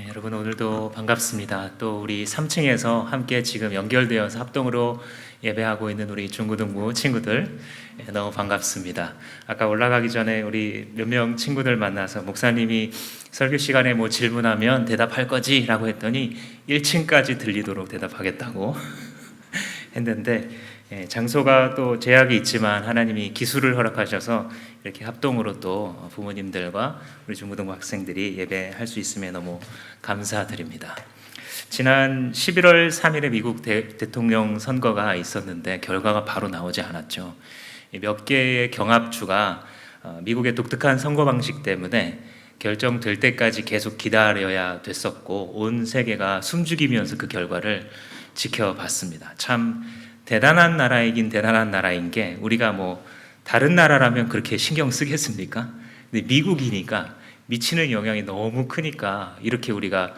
여러분 오늘도 반갑습니다. 또 우리 3층에서 함께 지금 연결되어서 합동으로 예배하고 있는 우리 중고등부 친구들 너무 반갑습니다. 아까 올라가기 전에 우리 몇 명 친구들 만나서 목사님이 설교 시간에 뭐 질문하면 대답할 거지? 라고 했더니 1층까지 들리도록 대답하겠다고 했는데 장소가 또 제약이 있지만 하나님이 기술을 허락하셔서 이렇게 합동으로 또 부모님들과 우리 중고등부 학생들이 예배할 수 있음에 너무 감사드립니다. 지난 11월 3일에 미국 대통령 선거가 있었는데 결과가 바로 나오지 않았죠. 몇 개의 경합주가 미국의 독특한 선거 방식 때문에 결정될 때까지 계속 기다려야 됐었고 온 세계가 숨죽이면서 그 결과를 지켜봤습니다. 참 대단한 나라이긴 대단한 나라인 게 우리가 뭐 다른 나라라면 그렇게 신경 쓰겠습니까? 근데 미국이니까 미치는 영향이 너무 크니까 이렇게 우리가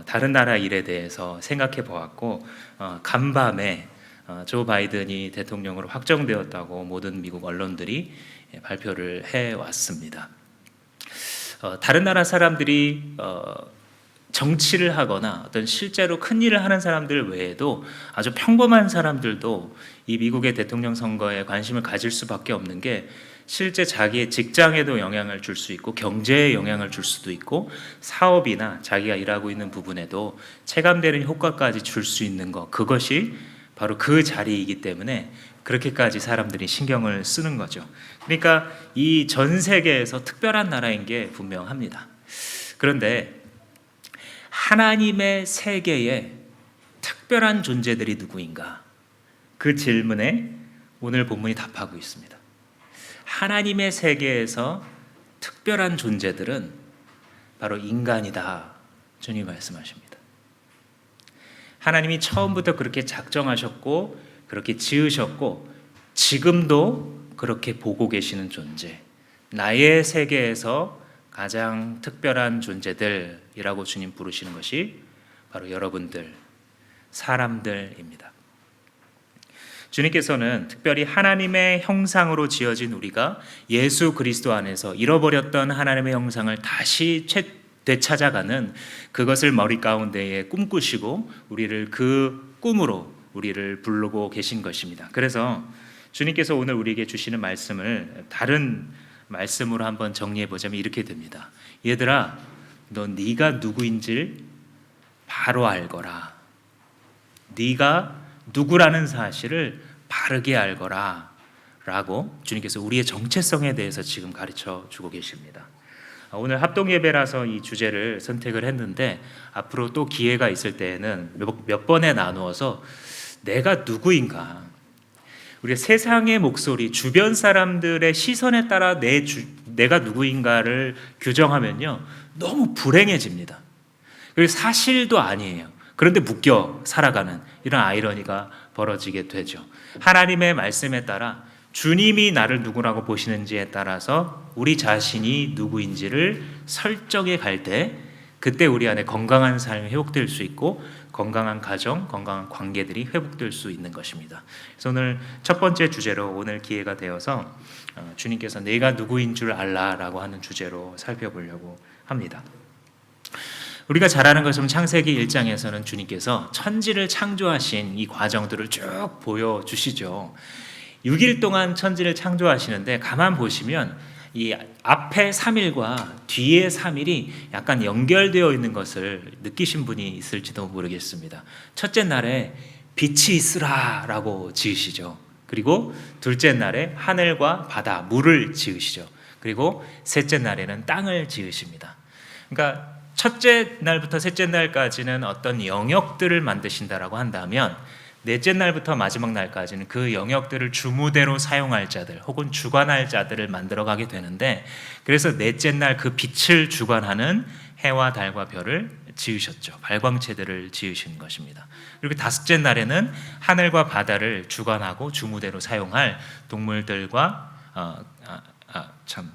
다른 나라 일에 대해서 생각해 보았고 간밤에 조 바이든이 대통령으로 확정되었다고 모든 미국 언론들이 발표를 해왔습니다. 다른 나라 사람들이 정치를 하거나 어떤 실제로 큰 일을 하는 사람들 외에도 아주 평범한 사람들도 이 미국의 대통령 선거에 관심을 가질 수밖에 없는 게 실제 자기의 직장에도 영향을 줄 수 있고 경제에 영향을 줄 수도 있고 사업이나 자기가 일하고 있는 부분에도 체감되는 효과까지 줄 수 있는 것, 그것이 바로 그 자리이기 때문에 그렇게까지 사람들이 신경을 쓰는 거죠. 그러니까 이 전 세계에서 특별한 나라인 게 분명합니다. 그런데 하나님의 세계에 특별한 존재들이 누구인가? 그 질문에 오늘 본문이 답하고 있습니다. 하나님의 세계에서 특별한 존재들은 바로 인간이다. 주님 말씀하십니다. 하나님이 처음부터 그렇게 작정하셨고 그렇게 지으셨고 지금도 그렇게 보고 계시는 존재, 나의 세계에서 가장 특별한 존재들이라고 주님 부르시는 것이 바로 여러분들, 사람들입니다. 주님께서는 특별히 하나님의 형상으로 지어진 우리가 예수 그리스도 안에서 잃어버렸던 하나님의 형상을 다시 되찾아가는 그것을 머리 가운데에 꿈꾸시고 우리를 그 꿈으로 우리를 부르고 계신 것입니다. 그래서 주님께서 오늘 우리에게 주시는 말씀을 다른 말씀으로 한번 정리해 보자면 이렇게 됩니다. 얘들아, 너 네가 누구인지를 바로 알거라. 네가 누구라는 사실을 바르게 알거라 라고 주님께서 우리의 정체성에 대해서 지금 가르쳐 주고 계십니다. 오늘 합동 예배라서 이 주제를 선택을 했는데 앞으로 또 기회가 있을 때에는 몇 번에 나누어서 내가 누구인가, 우리가 세상의 목소리, 주변 사람들의 시선에 따라 내가 누구인가를 규정하면요 너무 불행해집니다. 그리고 사실도 아니에요. 그런데 묶여 살아가는 이런 아이러니가 벌어지게 되죠. 하나님의 말씀에 따라 주님이 나를 누구라고 보시는지에 따라서 우리 자신이 누구인지를 설정해 갈 때 그때 우리 안에 건강한 삶이 회복될 수 있고 건강한 가정, 건강한 관계들이 회복될 수 있는 것입니다. 그래서 오늘 첫 번째 주제로 오늘 기회가 되어서 주님께서 내가 누구인 줄 알라라고 하는 주제로 살펴보려고 합니다. 우리가 잘 아는 것처럼 창세기 1장에서는 주님께서 천지를 창조하신 이 과정들을 쭉 보여주시죠. 6일 동안 천지를 창조하시는데 가만 보시면 이 앞에 3일과 뒤에 3일이 약간 연결되어 있는 것을 느끼신 분이 있을지도 모르겠습니다. 첫째 날에 빛이 있으라 라고 지으시죠. 그리고 둘째 날에 하늘과 바다, 물을 지으시죠. 그리고 셋째 날에는 땅을 지으십니다. 그러니까 첫째 날부터 셋째 날까지는 어떤 영역들을 만드신다라고 한다면 넷째 날부터 마지막 날까지는 그 영역들을 주무대로 사용할 자들 혹은 주관할 자들을 만들어가게 되는데, 그래서 넷째 날 그 빛을 주관하는 해와 달과 별을 지으셨죠. 발광체들을 지으신 것입니다. 그리고 다섯째 날에는 하늘과 바다를 주관하고 주무대로 사용할 동물들과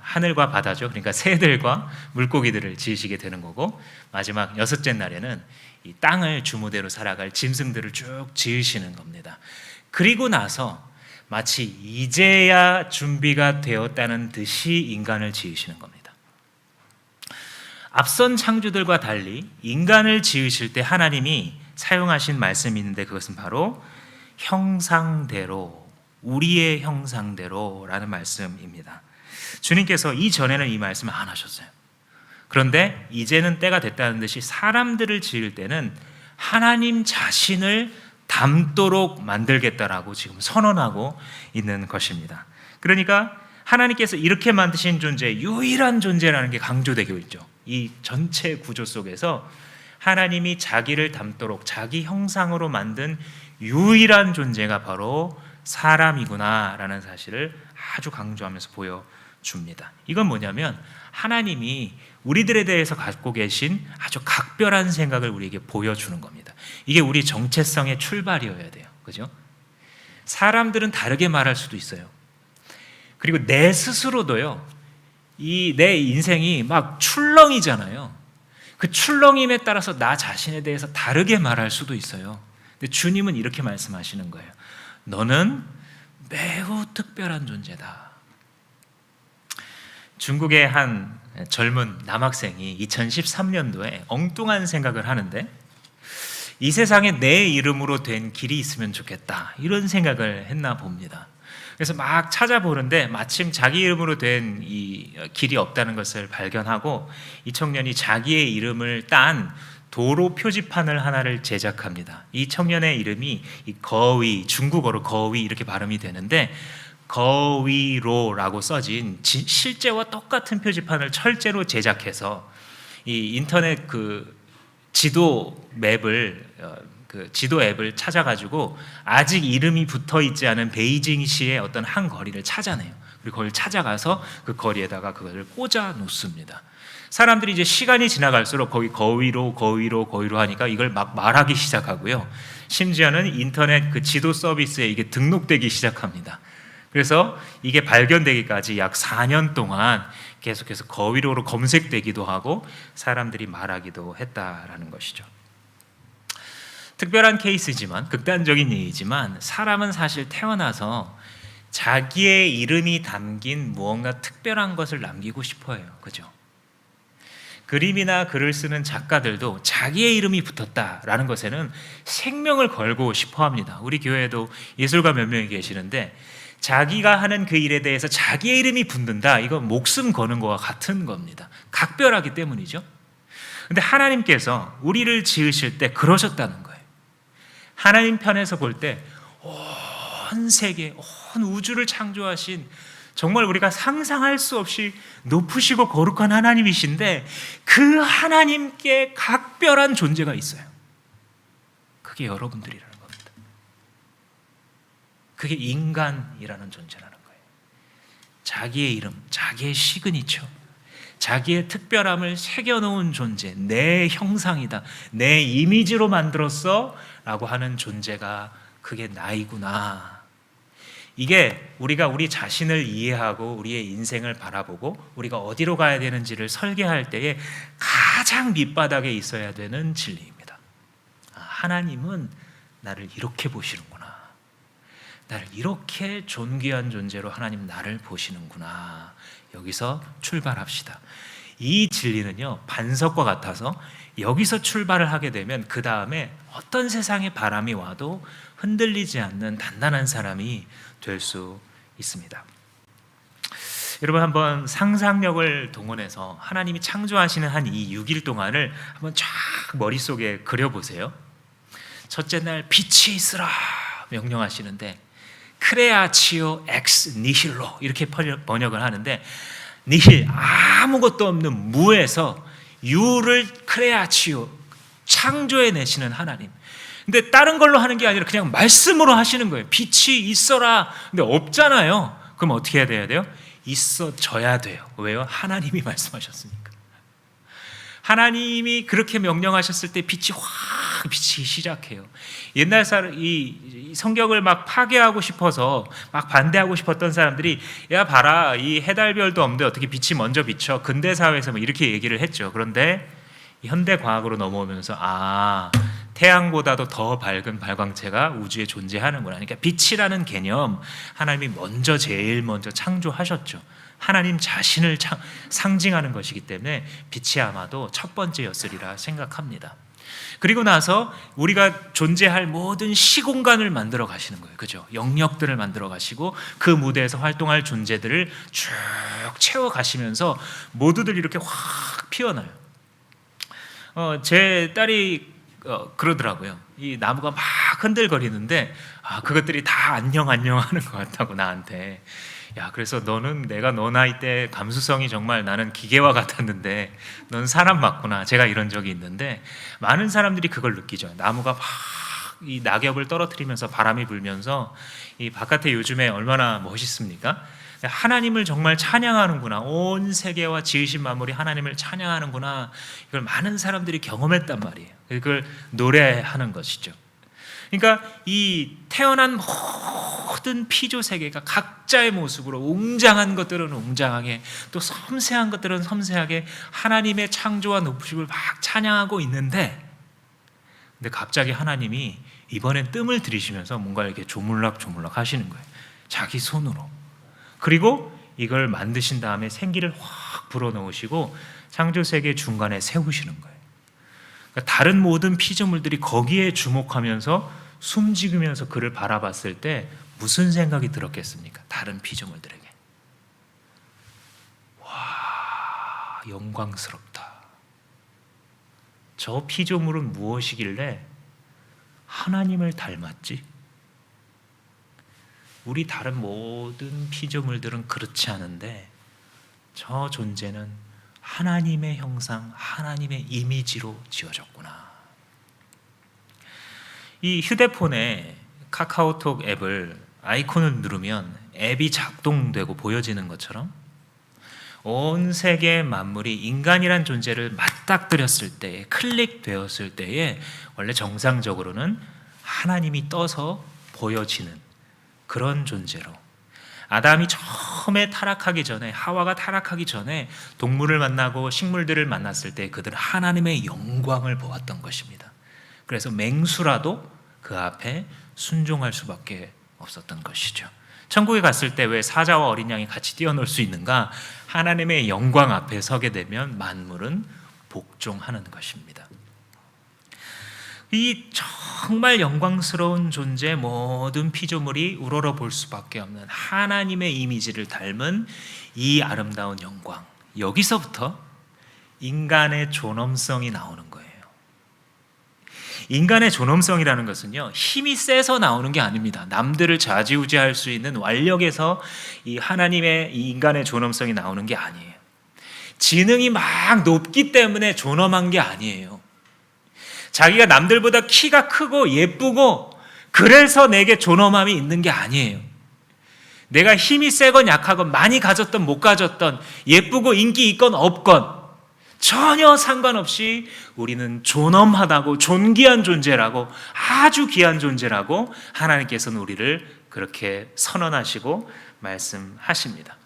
하늘과 바다죠. 그러니까 새들과 물고기들을 지으시게 되는 거고, 마지막 여섯째 날에는 이 땅을 주무대로 살아갈 짐승들을 쭉 지으시는 겁니다. 그리고 나서 마치 이제야 준비가 되었다는 듯이 인간을 지으시는 겁니다. 앞선 창조들과 달리 인간을 지으실 때 하나님이 사용하신 말씀이 있는데, 그것은 바로 형상대로, 우리의 형상대로라는 말씀입니다. 주님께서 이전에는 이 말씀을 안 하셨어요. 그런데 이제는 때가 됐다는 듯이 사람들을 지을 때는 하나님 자신을 닮도록 만들겠다라고 지금 선언하고 있는 것입니다. 그러니까 하나님께서 이렇게 만드신 존재, 유일한 존재라는 게 강조되고 있죠. 이 전체 구조 속에서 하나님이 자기를 닮도록 자기 형상으로 만든 유일한 존재가 바로 사람이구나라는 사실을 아주 강조하면서 보여줍니다. 이건 뭐냐면 하나님이 우리들에 대해서 갖고 계신 아주 각별한 생각을 우리에게 보여주는 겁니다. 이게 우리 정체성의 출발이어야 돼요. 그죠? 사람들은 다르게 말할 수도 있어요. 그리고 내 스스로도요, 내 인생이 막 출렁이잖아요. 그 출렁임에 따라서 나 자신에 대해서 다르게 말할 수도 있어요. 근데 주님은 이렇게 말씀하시는 거예요. 너는 매우 특별한 존재다. 중국의 한 젊은 남학생이 2013년도에 엉뚱한 생각을 하는데, 이 세상에 내 이름으로 된 길이 있으면 좋겠다, 이런 생각을 했나 봅니다. 그래서 막 찾아보는데 마침 자기 이름으로 된 이 길이 없다는 것을 발견하고, 이 청년이 자기의 이름을 딴 도로 표지판을 하나를 제작합니다. 이 청년의 이름이 이 거위, 중국어로 거위 이렇게 발음이 되는데, 거위로라고 써진 실제와 똑같은 표지판을 철제로 제작해서 이 인터넷 지도 앱을 찾아가지고 아직 이름이 붙어 있지 않은 베이징시의 어떤 한 거리를 찾아내요. 그리고 그걸 찾아가서 그 거리에다가 그것을 꽂아 놓습니다. 사람들이 이제 시간이 지나갈수록 거기 거위로 하니까 이걸 막 말하기 시작하고요. 심지어는 인터넷 지도 서비스에 이게 등록되기 시작합니다. 그래서 이게 발견되기까지 약 4년 동안 계속해서 거위로로 검색되기도 하고 사람들이 말하기도 했다라는 것이죠. 특별한 케이스지만, 극단적인 예이지만, 사람은 사실 태어나서 자기의 이름이 담긴 무언가 특별한 것을 남기고 싶어해요. 그죠? 그림이나 글을 쓰는 작가들도 자기의 이름이 붙었다라는 것에는 생명을 걸고 싶어 합니다. 우리 교회에도 예술가 몇 명이 계시는데, 자기가 하는 그 일에 대해서 자기의 이름이 붙는다, 이건 목숨 거는 것과 같은 겁니다. 각별하기 때문이죠. 근데 하나님께서 우리를 지으실 때 그러셨다는 거예요. 하나님 편에서 볼 때 온 세계, 온 우주를 창조하신 정말 우리가 상상할 수 없이 높으시고 거룩한 하나님이신데, 그 하나님께 각별한 존재가 있어요. 그게 여러분들이라는 겁니다. 그게 인간이라는 존재라는 거예요. 자기의 이름, 자기의 시그니처, 자기의 특별함을 새겨놓은 존재, 내 형상이다, 내 이미지로 만들었어 라고 하는 존재가 그게 나이구나. 이게 우리가 우리 자신을 이해하고 우리의 인생을 바라보고 우리가 어디로 가야 되는지를 설계할 때에 가장 밑바닥에 있어야 되는 진리입니다. 하나님은 나를 이렇게 보시는구나, 나를 이렇게 존귀한 존재로 하나님 나를 보시는구나. 여기서 출발합시다. 이 진리는요, 반석과 같아서 여기서 출발을 하게 되면 그 다음에 어떤 세상의 바람이 와도 흔들리지 않는 단단한 사람이 될 수 있습니다. 여러분, 한번 상상력을 동원해서 하나님이 창조하시는 한 이 6일 동안을 한번 쫙 머릿속에 그려보세요. 첫째 날 빛이 있으라 명령하시는데, 크레아치오 엑스 니힐로 이렇게 번역을 하는데, 니힐, 아무것도 없는 무에서 유를 크레아치오, 창조해내시는 하나님. 근데 다른 걸로 하는 게 아니라 그냥 말씀으로 하시는 거예요. 빛이 있어라. 근데 없잖아요. 그럼 어떻게 해야 돼요? 있어져야 돼요. 왜요? 하나님이 말씀하셨으니까. 하나님이 그렇게 명령하셨을 때 빛이 확 비치기 시작해요. 옛날 사람 이 성경을 막 파괴하고 싶어서 막 반대하고 싶었던 사람들이 야 봐라 이 해달별도 없는데 어떻게 빛이 먼저 비쳐 근대 사회에서 뭐 이렇게 얘기를 했죠. 그런데 현대 과학으로 넘어오면서 태양보다도 더 밝은 발광체가 우주에 존재하는구나. 그러니까 빛이라는 개념 하나님이 제일 먼저 창조하셨죠. 하나님 자신을 상징하는 것이기 때문에 빛이 아마도 첫 번째였으리라 생각합니다. 그리고 나서 우리가 존재할 모든 시공간을 만들어 가시는 거예요. 그죠? 영역들을 만들어 가시고 그 무대에서 활동할 존재들을 쭉 채워 가시면서 모두들 이렇게 확 피어나요. 제 딸이 그러더라고요. 이 나무가 막 흔들거리는데 그것들이 다 안녕 하는 것 같다고 나한테. 야, 그래서 내가 너 나이 때 감수성이 정말 나는 기계와 같았는데 넌 사람 맞구나. 제가 이런 적이 있는데 많은 사람들이 그걸 느끼죠. 나무가 막 이 낙엽을 떨어뜨리면서 바람이 불면서 이 바깥에 요즘에 얼마나 멋있습니까? 하나님을 정말 찬양하는구나. 온 세계와 지으신 만물이 하나님을 찬양하는구나. 이걸 많은 사람들이 경험했단 말이에요. 그걸 노래하는 것이죠. 그러니까 이 태어난 모든 피조 세계가 각자의 모습으로 웅장한 것들은 웅장하게 또 섬세한 것들은 섬세하게 하나님의 창조와 높으심을 막 찬양하고 있는데 근데 갑자기 하나님이 이번엔 뜸을 들이시면서 뭔가 이렇게 조물락 하시는 거예요. 자기 손으로. 그리고 이걸 만드신 다음에 생기를 확 불어넣으시고 창조세계 중간에 세우시는 거예요. 그러니까 다른 모든 피조물들이 거기에 주목하면서 숨지으면서 그를 바라봤을 때 무슨 생각이 들었겠습니까? 다른 피조물들에게. 와, 영광스럽다. 저 피조물은 무엇이길래 하나님을 닮았지? 우리 다른 모든 피조물들은 그렇지 않은데 저 존재는 하나님의 형상, 하나님의 이미지로 지어졌구나. 이 휴대폰에 카카오톡 앱을 아이콘을 누르면 앱이 작동되고 보여지는 것처럼 온 세계 만물이 인간이란 존재를 맞닥뜨렸을 때에 클릭되었을 때에 원래 정상적으로는 하나님이 떠서 보여지는 그런 존재로 아담이 처음에 타락하기 전에 하와가 타락하기 전에 동물을 만나고 식물들을 만났을 때 그들은 하나님의 영광을 보았던 것입니다. 그래서 맹수라도 그 앞에 순종할 수밖에 없었던 것이죠. 천국에 갔을 때 왜 사자와 어린 양이 같이 뛰어놀 수 있는가? 하나님의 영광 앞에 서게 되면 만물은 복종하는 것입니다. 이 정말 영광스러운 존재 모든 피조물이 우러러 볼 수밖에 없는 하나님의 이미지를 닮은 이 아름다운 영광, 여기서부터 인간의 존엄성이 나오는 거예요. 인간의 존엄성이라는 것은요, 힘이 세서 나오는 게 아닙니다. 남들을 좌지우지할 수 있는 완력에서 이 하나님의 이 인간의 존엄성이 나오는 게 아니에요. 지능이 막 높기 때문에 존엄한 게 아니에요. 자기가 남들보다 키가 크고 예쁘고 그래서 내게 존엄함이 있는 게 아니에요. 내가 힘이 세건 약하건 많이 가졌던 못 가졌던 예쁘고 인기 있건 없건 전혀 상관없이 우리는 존엄하다고 존귀한 존재라고 아주 귀한 존재라고 하나님께서는 우리를 그렇게 선언하시고 말씀하십니다.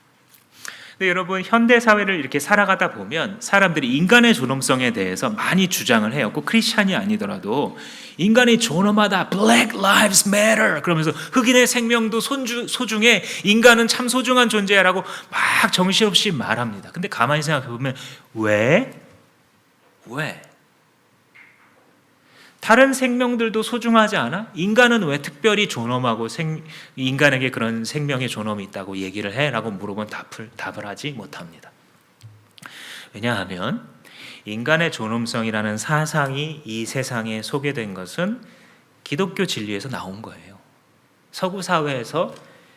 근데 여러분 현대사회를 이렇게 살아가다 보면 사람들이 인간의 존엄성에 대해서 많이 주장을 해요. 꼭 크리스찬이 아니더라도 인간이 존엄하다, Black Lives Matter 그러면서 흑인의 생명도 소중해, 인간은 참 소중한 존재야라고 막 정신없이 말합니다. 근데 가만히 생각해 보면 왜? 다른 생명들도 소중하지 않아? 인간은 왜 특별히 존엄하고 인간에게 그런 생명의 존엄이 있다고 얘기를 해? 라고 물어보면 답을 하지 못합니다. 왜냐하면 인간의 존엄성이라는 사상이 이 세상에 소개된 것은 기독교 진리에서 나온 거예요. 서구 사회에서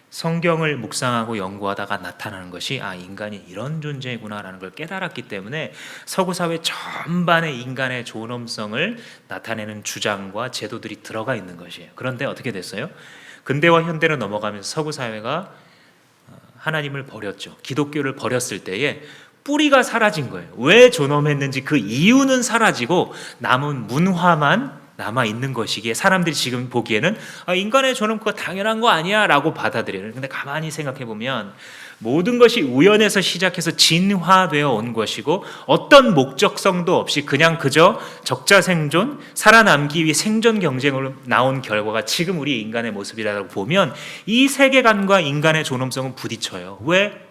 성경을 묵상하고 연구하다가 나타나는 것이 인간이 이런 존재구나라는 걸 깨달았기 때문에 서구 사회 전반의 인간의 존엄성을 나타내는 주장과 제도들이 들어가 있는 것이에요. 그런데 어떻게 됐어요? 근대와 현대로 넘어가면서 서구 사회가 하나님을 버렸죠. 기독교를 버렸을 때에 뿌리가 사라진 거예요. 왜 존엄했는지 그 이유는 사라지고 남은 문화만 남아 있는 것이기에 사람들이 지금 보기에는 인간의 존엄 그거 당연한 거 아니야 라고 받아들여요. 근데 가만히 생각해 보면 모든 것이 우연에서 시작해서 진화되어 온 것이고 어떤 목적성도 없이 그냥 그저 적자생존, 살아남기 위해 생존 경쟁으로 나온 결과가 지금 우리 인간의 모습이라고 보면 이 세계관과 인간의 존엄성은 부딪혀요. 왜?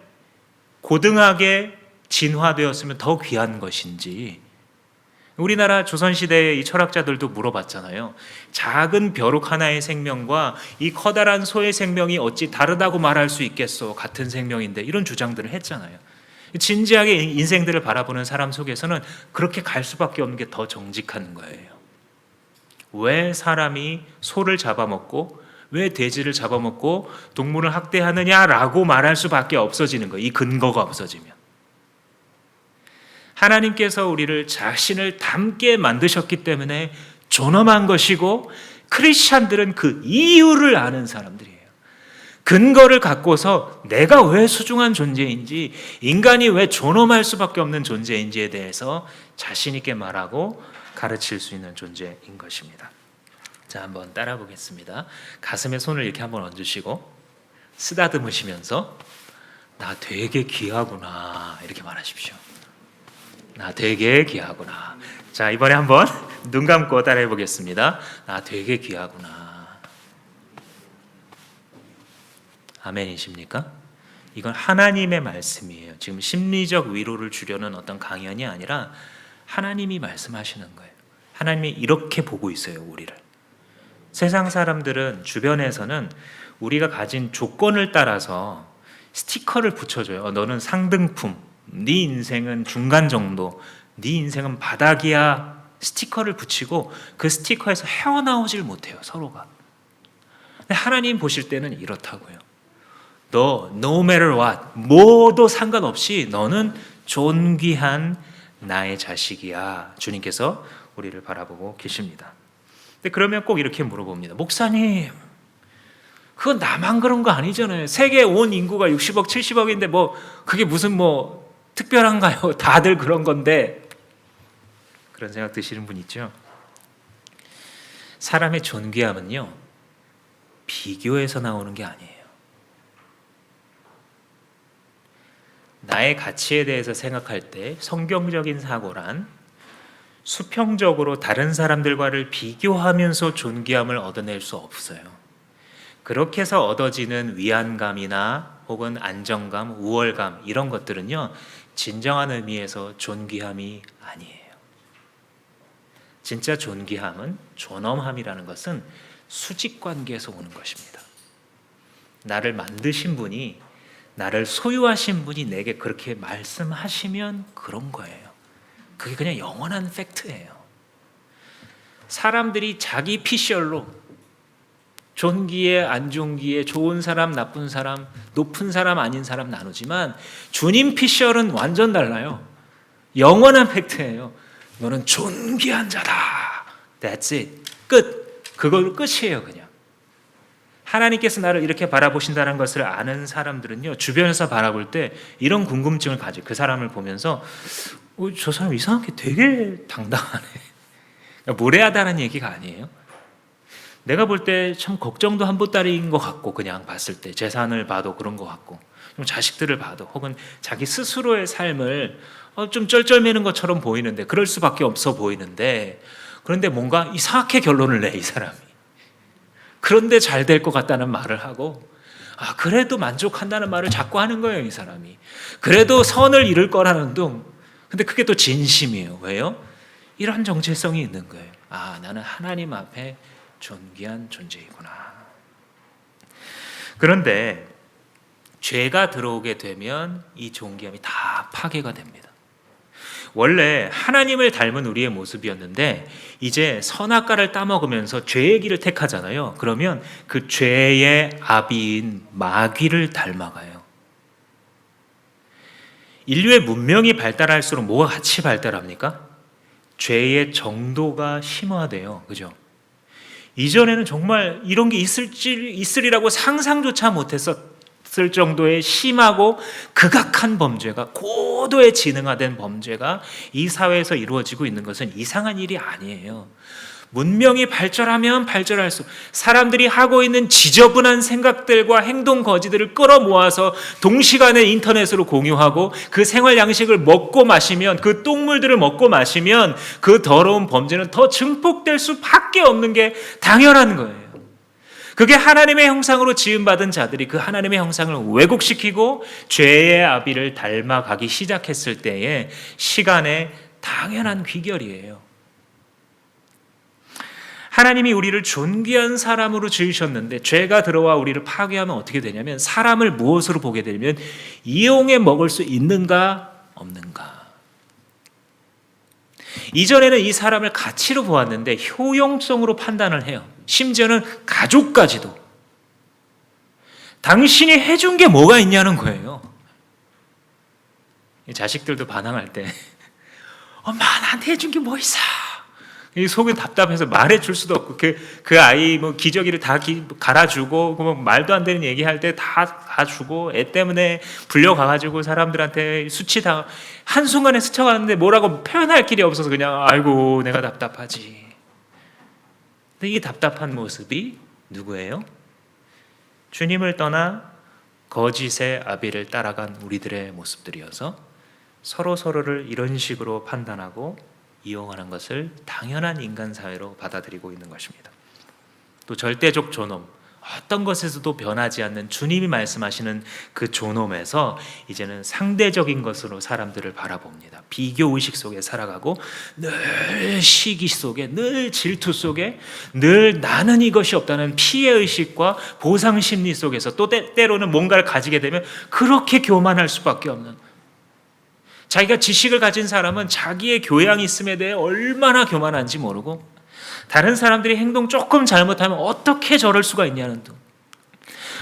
고등하게 진화되었으면 더 귀한 것인지. 우리나라 조선시대의 이 철학자들도 물어봤잖아요. 작은 벼룩 하나의 생명과 이 커다란 소의 생명이 어찌 다르다고 말할 수 있겠소? 같은 생명인데, 이런 주장들을 했잖아요. 진지하게 인생들을 바라보는 사람 속에서는 그렇게 갈 수밖에 없는 게 더 정직한 거예요. 왜 사람이 소를 잡아먹고 왜 돼지를 잡아먹고 동물을 학대하느냐라고 말할 수밖에 없어지는 거예요. 이 근거가 없어지면. 하나님께서 우리를 자신을 닮게 만드셨기 때문에 존엄한 것이고, 크리스찬들은 그 이유를 아는 사람들이에요. 근거를 갖고서 내가 왜 소중한 존재인지, 인간이 왜 존엄할 수밖에 없는 존재인지에 대해서 자신 있게 말하고 가르칠 수 있는 존재인 것입니다. 자, 한번 따라 보겠습니다. 가슴에 손을 이렇게 한번 얹으시고 쓰다듬으시면서 나 되게 귀하구나 이렇게 말하십시오. 나 되게 귀하구나. 자, 이번에 한번 눈 감고 따라해 보겠습니다. 나 되게 귀하구나. 아멘이십니까? 이건 하나님의 말씀이에요. 지금 심리적 위로를 주려는 어떤 강연이 아니라 하나님이 말씀하시는 거예요. 하나님이 이렇게 보고 있어요, 우리를. 세상 사람들은, 주변에서는 우리가 가진 조건을 따라서 스티커를 붙여줘요. 너는 상등품, 네 인생은 중간 정도, 네 인생은 바닥이야. 스티커를 붙이고 그 스티커에서 헤어나오질 못해요, 서로가. 근데 하나님 보실 때는 이렇다고요. 너 no matter what, 뭐도 상관없이 너는 존귀한 나의 자식이야. 주님께서 우리를 바라보고 계십니다. 근데 그러면 꼭 이렇게 물어봅니다. 목사님, 그건 나만 그런 거 아니잖아요. 세계 온 인구가 60억, 70억인데 뭐 그게 무슨 뭐 특별한가요? 다들 그런 건데. 그런 생각 드시는 분 있죠? 사람의 존귀함은요, 비교에서 나오는 게 아니에요. 나의 가치에 대해서 생각할 때 성경적인 사고란 수평적으로 다른 사람들과를 비교하면서 존귀함을 얻어낼 수 없어요. 그렇게 해서 얻어지는 위안감이나 혹은 안정감, 우월감, 이런 것들은요, 진정한 의미에서 존귀함이 아니에요. 진짜 존귀함은, 존엄함이라는 것은 수직관계에서 오는 것입니다. 나를 만드신 분이, 나를 소유하신 분이 내게 그렇게 말씀하시면 그런 거예요. 그게 그냥 영원한 팩트예요. 사람들이 자기 피셜로 존귀에 안 존귀에, 좋은 사람 나쁜 사람, 높은 사람 아닌 사람 나누지만 주님 피셜은 완전 달라요. 영원한 팩트예요. 너는 존귀한 자다. That's it. 끝. 그걸로 끝이에요, 그냥. 하나님께서 나를 이렇게 바라보신다는 것을 아는 사람들은요, 주변에서 바라볼 때 이런 궁금증을 가져요. 그 사람을 보면서 저 사람 이상하게 되게 당당하네. 무례하다는 얘기가 아니에요. 내가 볼 때 참 걱정도 한 보따리인 것 같고, 그냥 봤을 때 재산을 봐도 그런 것 같고, 좀 자식들을 봐도, 혹은 자기 스스로의 삶을 좀 쩔쩔매는 것처럼 보이는데, 그럴 수밖에 없어 보이는데, 그런데 뭔가 이상하게 결론을 내, 이 사람이. 그런데 잘 될 것 같다는 말을 하고, 그래도 만족한다는 말을 자꾸 하는 거예요, 이 사람이. 그래도 선을 이룰 거라는 둥. 근데 그게 또 진심이에요. 왜요? 이런 정체성이 있는 거예요. 나는 하나님 앞에 존귀한 존재이구나. 그런데 죄가 들어오게 되면 이 존귀함이 다 파괴가 됩니다. 원래 하나님을 닮은 우리의 모습이었는데 이제 선악과를 따먹으면서 죄의 길을 택하잖아요. 그러면 그 죄의 아비인 마귀를 닮아가요. 인류의 문명이 발달할수록 뭐가 같이 발달합니까? 죄의 정도가 심화돼요. 그죠? 이전에는 정말 이런 게 있으리라고 상상조차 못해서 쓸 정도의 심하고 극악한 범죄가, 고도의 지능화된 범죄가 이 사회에서 이루어지고 있는 것은 이상한 일이 아니에요. 문명이 발전하면 발전할수록 사람들이 하고 있는 지저분한 생각들과 행동 거지들을 끌어모아서 동시간에 인터넷으로 공유하고 그 생활 양식을 먹고 마시면, 그 똥물들을 먹고 마시면 그 더러운 범죄는 더 증폭될 수밖에 없는 게 당연한 거예요. 그게 하나님의 형상으로 지음받은 자들이 그 하나님의 형상을 왜곡시키고 죄의 아비를 닮아가기 시작했을 때의 시간의 당연한 귀결이에요. 하나님이 우리를 존귀한 사람으로 지으셨는데 죄가 들어와 우리를 파괴하면 어떻게 되냐면, 사람을 무엇으로 보게 되면 이용해 먹을 수 있는가 없는가. 이전에는 이 사람을 가치로 보았는데 효용성으로 판단을 해요. 심지어는 가족까지도. 당신이 해준 게 뭐가 있냐는 거예요. 자식들도 반항할 때 엄마 나한테 해준 게 뭐 있어? 이 속은 답답해서 말해줄 수도 없고, 그 아이 뭐 기저귀를 다 갈아주고, 뭐 말도 안 되는 얘기할 때 다 주고, 애 때문에 불려가가지고 사람들한테 수치당, 한순간에 스쳐가는데 뭐라고 표현할 길이 없어서 그냥 아이고 내가 답답하지. 근데 이 답답한 모습이 누구예요? 주님을 떠나 거짓의 아비를 따라간 우리들의 모습들이어서 서로를 이런 식으로 판단하고 이용하는 것을 당연한 인간 사회로 받아들이고 있는 것입니다. 또 절대적 존엄, 어떤 것에서도 변하지 않는 주님이 말씀하시는 그 존엄에서 이제는 상대적인 것으로 사람들을 바라봅니다. 비교의식 속에 살아가고 늘 시기 속에, 늘 질투 속에, 늘 나는 이것이 없다는 피해의식과 보상심리 속에서, 또 때로는 뭔가를 가지게 되면 그렇게 교만할 수밖에 없는, 자기가 지식을 가진 사람은 자기의 교양이 있음에 대해 얼마나 교만한지 모르고, 다른 사람들이 행동 조금 잘못하면 어떻게 저럴 수가 있냐는 둥,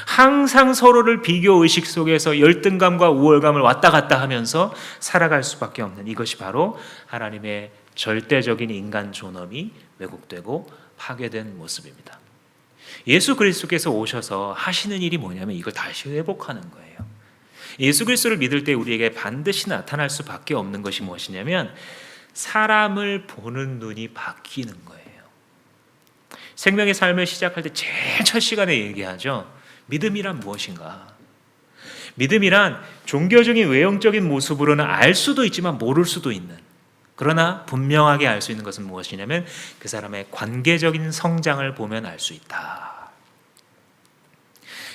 항상 서로를 비교의식 속에서 열등감과 우월감을 왔다 갔다 하면서 살아갈 수밖에 없는, 이것이 바로 하나님의 절대적인 인간 존엄이 왜곡되고 파괴된 모습입니다. 예수 그리스도께서 오셔서 하시는 일이 뭐냐면 이걸 다시 회복하는 거예요. 예수 그리스도를 믿을 때 우리에게 반드시 나타날 수밖에 없는 것이 무엇이냐면 사람을 보는 눈이 바뀌는 거예요. 생명의 삶을 시작할 때 제일 첫 시간에 얘기하죠. 믿음이란 무엇인가? 믿음이란 종교적인 외형적인 모습으로는 알 수도 있지만 모를 수도 있는, 그러나 분명하게 알 수 있는 것은 무엇이냐면 그 사람의 관계적인 성장을 보면 알 수 있다.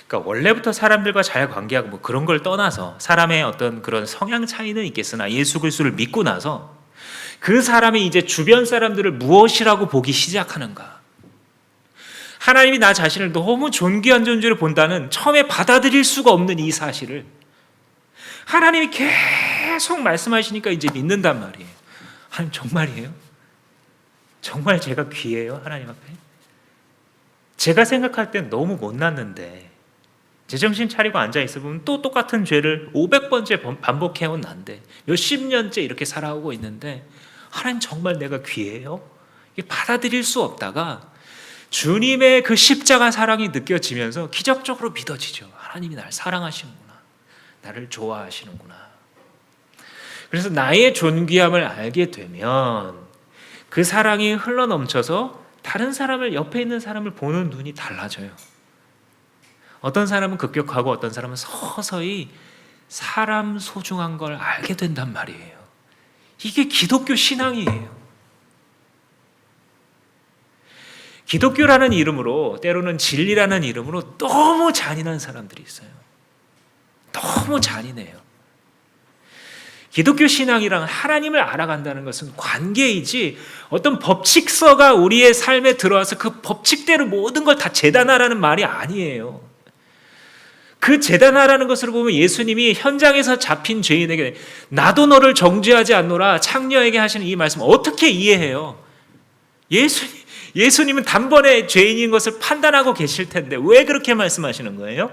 그러니까 원래부터 사람들과 잘 관계하고 뭐 그런 걸 떠나서 사람의 어떤 그런 성향 차이는 있겠으나 예수 그리스도를 믿고 나서 그 사람이 이제 주변 사람들을 무엇이라고 보기 시작하는가. 하나님이 나 자신을 너무 존귀한 존재로 본다는 처음에 받아들일 수가 없는 이 사실을 하나님이 계속 말씀하시니까 이제 믿는단 말이에요. 하나님 정말이에요? 정말 제가 귀해요? 하나님 앞에? 제가 생각할 땐 너무 못났는데 제정신 차리고 앉아있어 보면 또 똑같은 죄를 500번째 반복해온 난데 몇십 년째 이렇게 살아오고 있는데 하나님 정말 내가 귀해요? 이게 받아들일 수 없다가 주님의 그 십자가 사랑이 느껴지면서 기적적으로 믿어지죠. 하나님이 나를 사랑하시는구나. 나를 좋아하시는구나. 그래서 나의 존귀함을 알게 되면 그 사랑이 흘러넘쳐서 다른 사람을, 옆에 있는 사람을 보는 눈이 달라져요. 어떤 사람은 급격하고 어떤 사람은 서서히 사람 소중한 걸 알게 된단 말이에요. 이게 기독교 신앙이에요. 기독교라는 이름으로, 때로는 진리라는 이름으로 너무 잔인한 사람들이 있어요. 너무 잔인해요. 기독교 신앙이란 하나님을 알아간다는 것은 관계이지 어떤 법칙서가 우리의 삶에 들어와서 그 법칙대로 모든 걸 다 재단하라는 말이 아니에요. 그 재단하라는 것을 보면 예수님이 현장에서 잡힌 죄인에게 나도 너를 정죄하지 않노라 창녀에게 하시는 이 말씀 어떻게 이해해요? 예수님은 단번에 죄인인 것을 판단하고 계실 텐데 왜 그렇게 말씀하시는 거예요?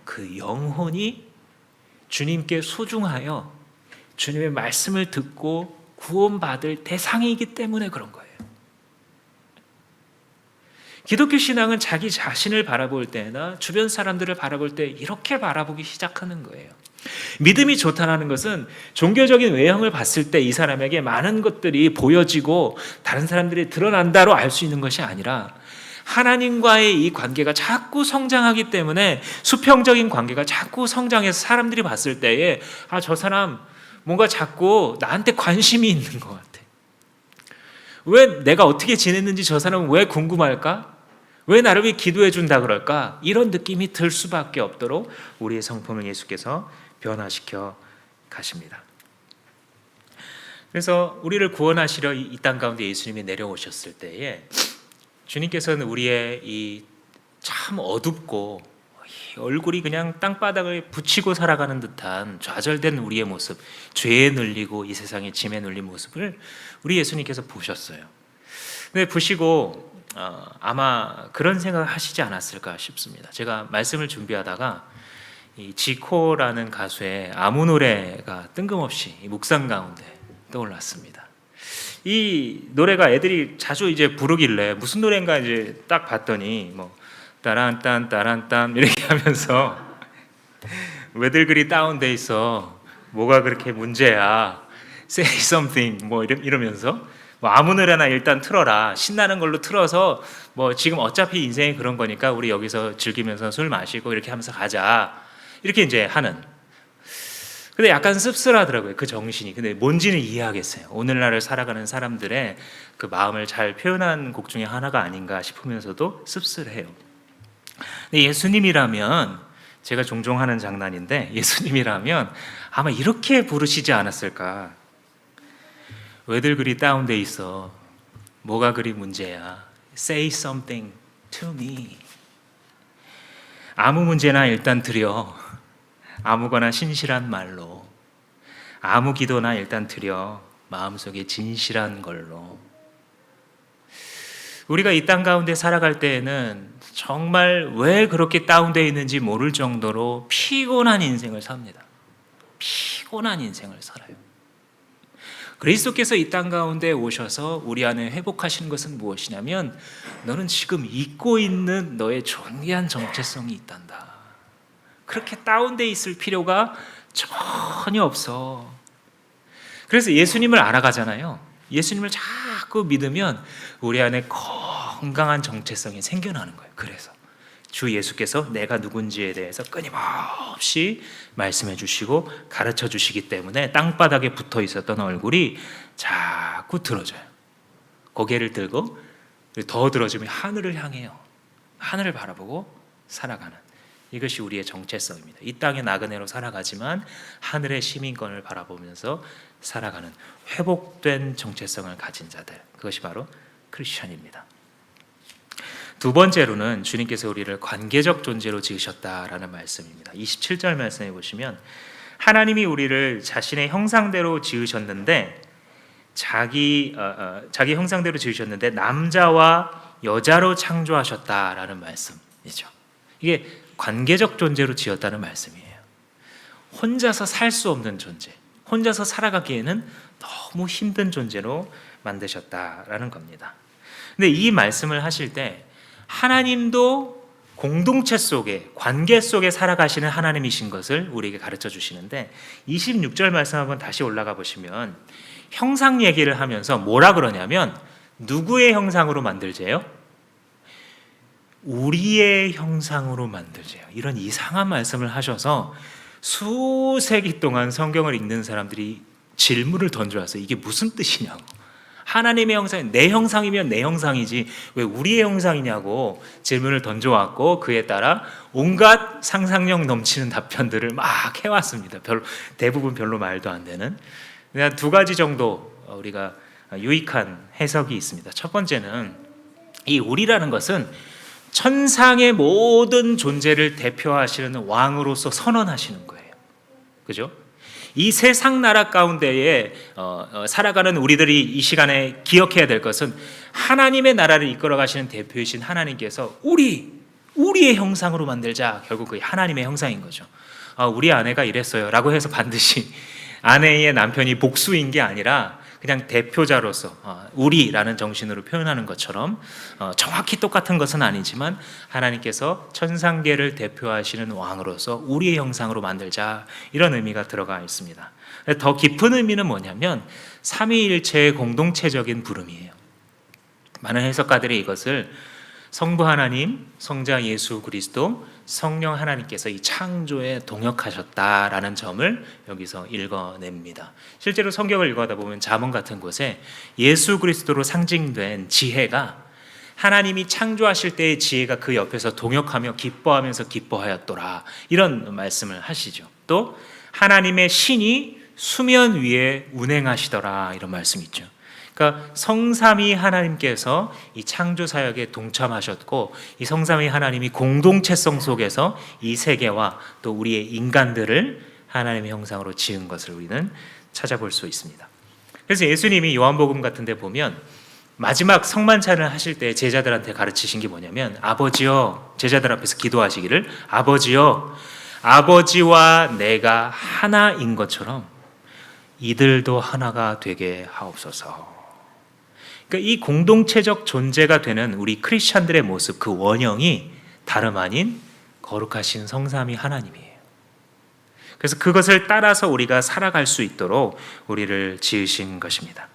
그 영혼이 주님께 소중하여 주님의 말씀을 듣고 구원받을 대상이기 때문에 그런 거예요. 기독교 신앙은 자기 자신을 바라볼 때나 주변 사람들을 바라볼 때 이렇게 바라보기 시작하는 거예요. 믿음이 좋다는 것은 종교적인 외형을 봤을 때 이 사람에게 많은 것들이 보여지고 다른 사람들이 드러난다로 알 수 있는 것이 아니라 하나님과의 이 관계가 자꾸 성장하기 때문에 수평적인 관계가 자꾸 성장해서 사람들이 봤을 때에 저 사람 뭔가 자꾸 나한테 관심이 있는 것 같아. 왜 내가 어떻게 지냈는지 저 사람은 왜 궁금할까? 왜 나를 위해 기도해 준다 그럴까? 이런 느낌이 들 수밖에 없도록 우리의 성품을 예수께서 변화시켜 가십니다. 그래서 우리를 구원하시려 이 땅 가운데 예수님이 내려오셨을 때에 주님께서는 우리의 이 참 어둡고 얼굴이 그냥 땅바닥을 붙이고 살아가는 듯한 좌절된 우리의 모습, 죄에 눌리고 이 세상에 짐에 눌린 모습을 우리 예수님께서 보셨어요. 근데 보시고 아마 그런 생각을 하시지 않았을까 싶습니다. 제가 말씀을 준비하다가 이 지코라는 가수의 아무 노래가 뜬금없이 묵상 가운데 떠올랐습니다. 이 노래가 애들이 자주 이제 부르길래 무슨 노래인가 이제 딱 봤더니 뭐 따란딴 따란딴 이렇게 하면서 왜들 그리 다운돼 있어? 뭐가 그렇게 문제야? Say something 뭐 이러면서 뭐 아무 노래나 일단 틀어라. 신나는 걸로 틀어서 뭐 지금 어차피 인생이 그런 거니까 우리 여기서 즐기면서 술 마시고 이렇게 하면서 가자. 이렇게 이제 하는. 근데 약간 씁쓸하더라고요. 그 정신이. 근데 뭔지는 이해하겠어요. 오늘날을 살아가는 사람들의 그 마음을 잘 표현한 곡 중에 하나가 아닌가 싶으면서도 씁쓸해요. 근데 예수님이라면 제가 종종 하는 장난인데 예수님이라면 아마 이렇게 부르시지 않았을까? 왜들 그리 다운돼 있어? 뭐가 그리 문제야? Say something to me. 아무 문제나 일단 드려. 아무거나 신실한 말로. 아무 기도나 일단 드려. 마음속에 진실한 걸로. 우리가 이 땅 가운데 살아갈 때에는 정말 왜 그렇게 다운되어 있는지 모를 정도로 피곤한 인생을 삽니다. 피곤한 인생을 살아요. 그리스도께서 이 땅 가운데 오셔서 우리 안에 회복하시는 것은 무엇이냐면 너는 지금 잊고 있는 너의 존귀한 정체성이 있단다. 그렇게 다운되어 있을 필요가 전혀 없어. 그래서 예수님을 알아가잖아요. 예수님을 자꾸 믿으면 우리 안에 건강한 정체성이 생겨나는 거예요. 그래서 주 예수께서 내가 누군지에 대해서 끊임없이 말씀해 주시고 가르쳐 주시기 때문에 땅바닥에 붙어 있었던 얼굴이 자꾸 들어져요. 고개를 들고 더 들어지면 하늘을 향해요. 하늘을 바라보고 살아가는 이것이 우리의 정체성입니다. 이 땅의 나그네로 살아가지만 하늘의 시민권을 바라보면서 살아가는 회복된 정체성을 가진 자들, 그것이 바로 크리스천입니다. 두 번째로는 주님께서 우리를 관계적 존재로 지으셨다라는 말씀입니다. 27절 말씀해 보시면 하나님이 우리를 자신의 형상대로 지으셨는데 자기 형상대로 지으셨는데 남자와 여자로 창조하셨다라는 말씀이죠. 이게 관계적 존재로 지었다는 말씀이에요. 혼자서 살 수 없는 존재, 혼자서 살아가기에는 너무 힘든 존재로 만드셨다라는 겁니다. 근데 이 말씀을 하실 때 하나님도 공동체 속에, 관계 속에 살아가시는 하나님이신 것을 우리에게 가르쳐 주시는데 26절 말씀 한번 다시 올라가 보시면 형상 얘기를 하면서 뭐라 그러냐면 누구의 형상으로 만들재요? 우리의 형상으로 만들재요. 이런 이상한 말씀을 하셔서 수세기 동안 성경을 읽는 사람들이 질문을 던져왔어요. 이게 무슨 뜻이냐고. 하나님의 형상, 내 형상이면 내 형상이지 왜 우리의 형상이냐고 질문을 던져왔고 그에 따라 온갖 상상력 넘치는 답변들을 막 해왔습니다. 대부분 별로 말도 안 되는. 그냥 두 가지 정도 우리가 유익한 해석이 있습니다. 첫 번째는 이 우리라는 것은 천상의 모든 존재를 대표하시는 왕으로서 선언하시는 거예요. 그죠? 이 세상 나라 가운데에 살아가는 우리들이 이 시간에 기억해야 될 것은 하나님의 나라를 이끌어 가시는 대표이신 하나님께서 우리의 형상으로 만들자. 결국 그 하나님의 형상인 거죠. 우리 아내가 이랬어요 라고 해서 반드시 아내의 남편이 복수인 게 아니라 그냥 대표자로서 우리라는 정신으로 표현하는 것처럼 정확히 똑같은 것은 아니지만 하나님께서 천상계를 대표하시는 왕으로서 우리의 형상으로 만들자, 이런 의미가 들어가 있습니다. 더 깊은 의미는 뭐냐면 삼위일체의 공동체적인 부름이에요. 많은 해석가들이 이것을 성부 하나님, 성자 예수 그리스도, 성령 하나님께서 이 창조에 동역하셨다라는 점을 여기서 읽어냅니다. 실제로 성경을 읽어다 보면 잠언 같은 곳에 예수 그리스도로 상징된 지혜가 하나님이 창조하실 때의 지혜가 그 옆에서 동역하며 기뻐하면서 기뻐하였더라, 이런 말씀을 하시죠. 또 하나님의 신이 수면 위에 운행하시더라, 이런 말씀이 있죠. 그러니까 성삼위 하나님께서 이 창조 사역에 동참하셨고, 이 성삼위 하나님이 공동체성 속에서 이 세계와 또 우리의 인간들을 하나님의 형상으로 지은 것을 우리는 찾아볼 수 있습니다. 그래서 예수님이 요한복음 같은 데 보면 마지막 성만찬을 하실 때 제자들한테 가르치신 게 뭐냐면, 아버지여, 제자들 앞에서 기도하시기를, 아버지여, 아버지와 내가 하나인 것처럼 이들도 하나가 되게 하옵소서. 그러니까 이 공동체적 존재가 되는 우리 크리스찬들의 모습, 그 원형이 다름 아닌 거룩하신 성삼위 하나님이에요. 그래서 그것을 따라서 우리가 살아갈 수 있도록 우리를 지으신 것입니다.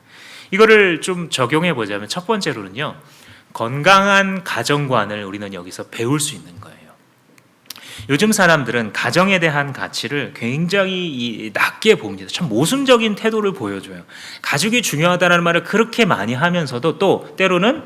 이거를 좀 적용해 보자면 첫 번째로는요, 건강한 가정관을 우리는 여기서 배울 수 있는 거예요. 요즘 사람들은 가정에 대한 가치를 굉장히 낮게 봅니다. 참 모순적인 태도를 보여줘요. 가족이 중요하다는 말을 그렇게 많이 하면서도 또 때로는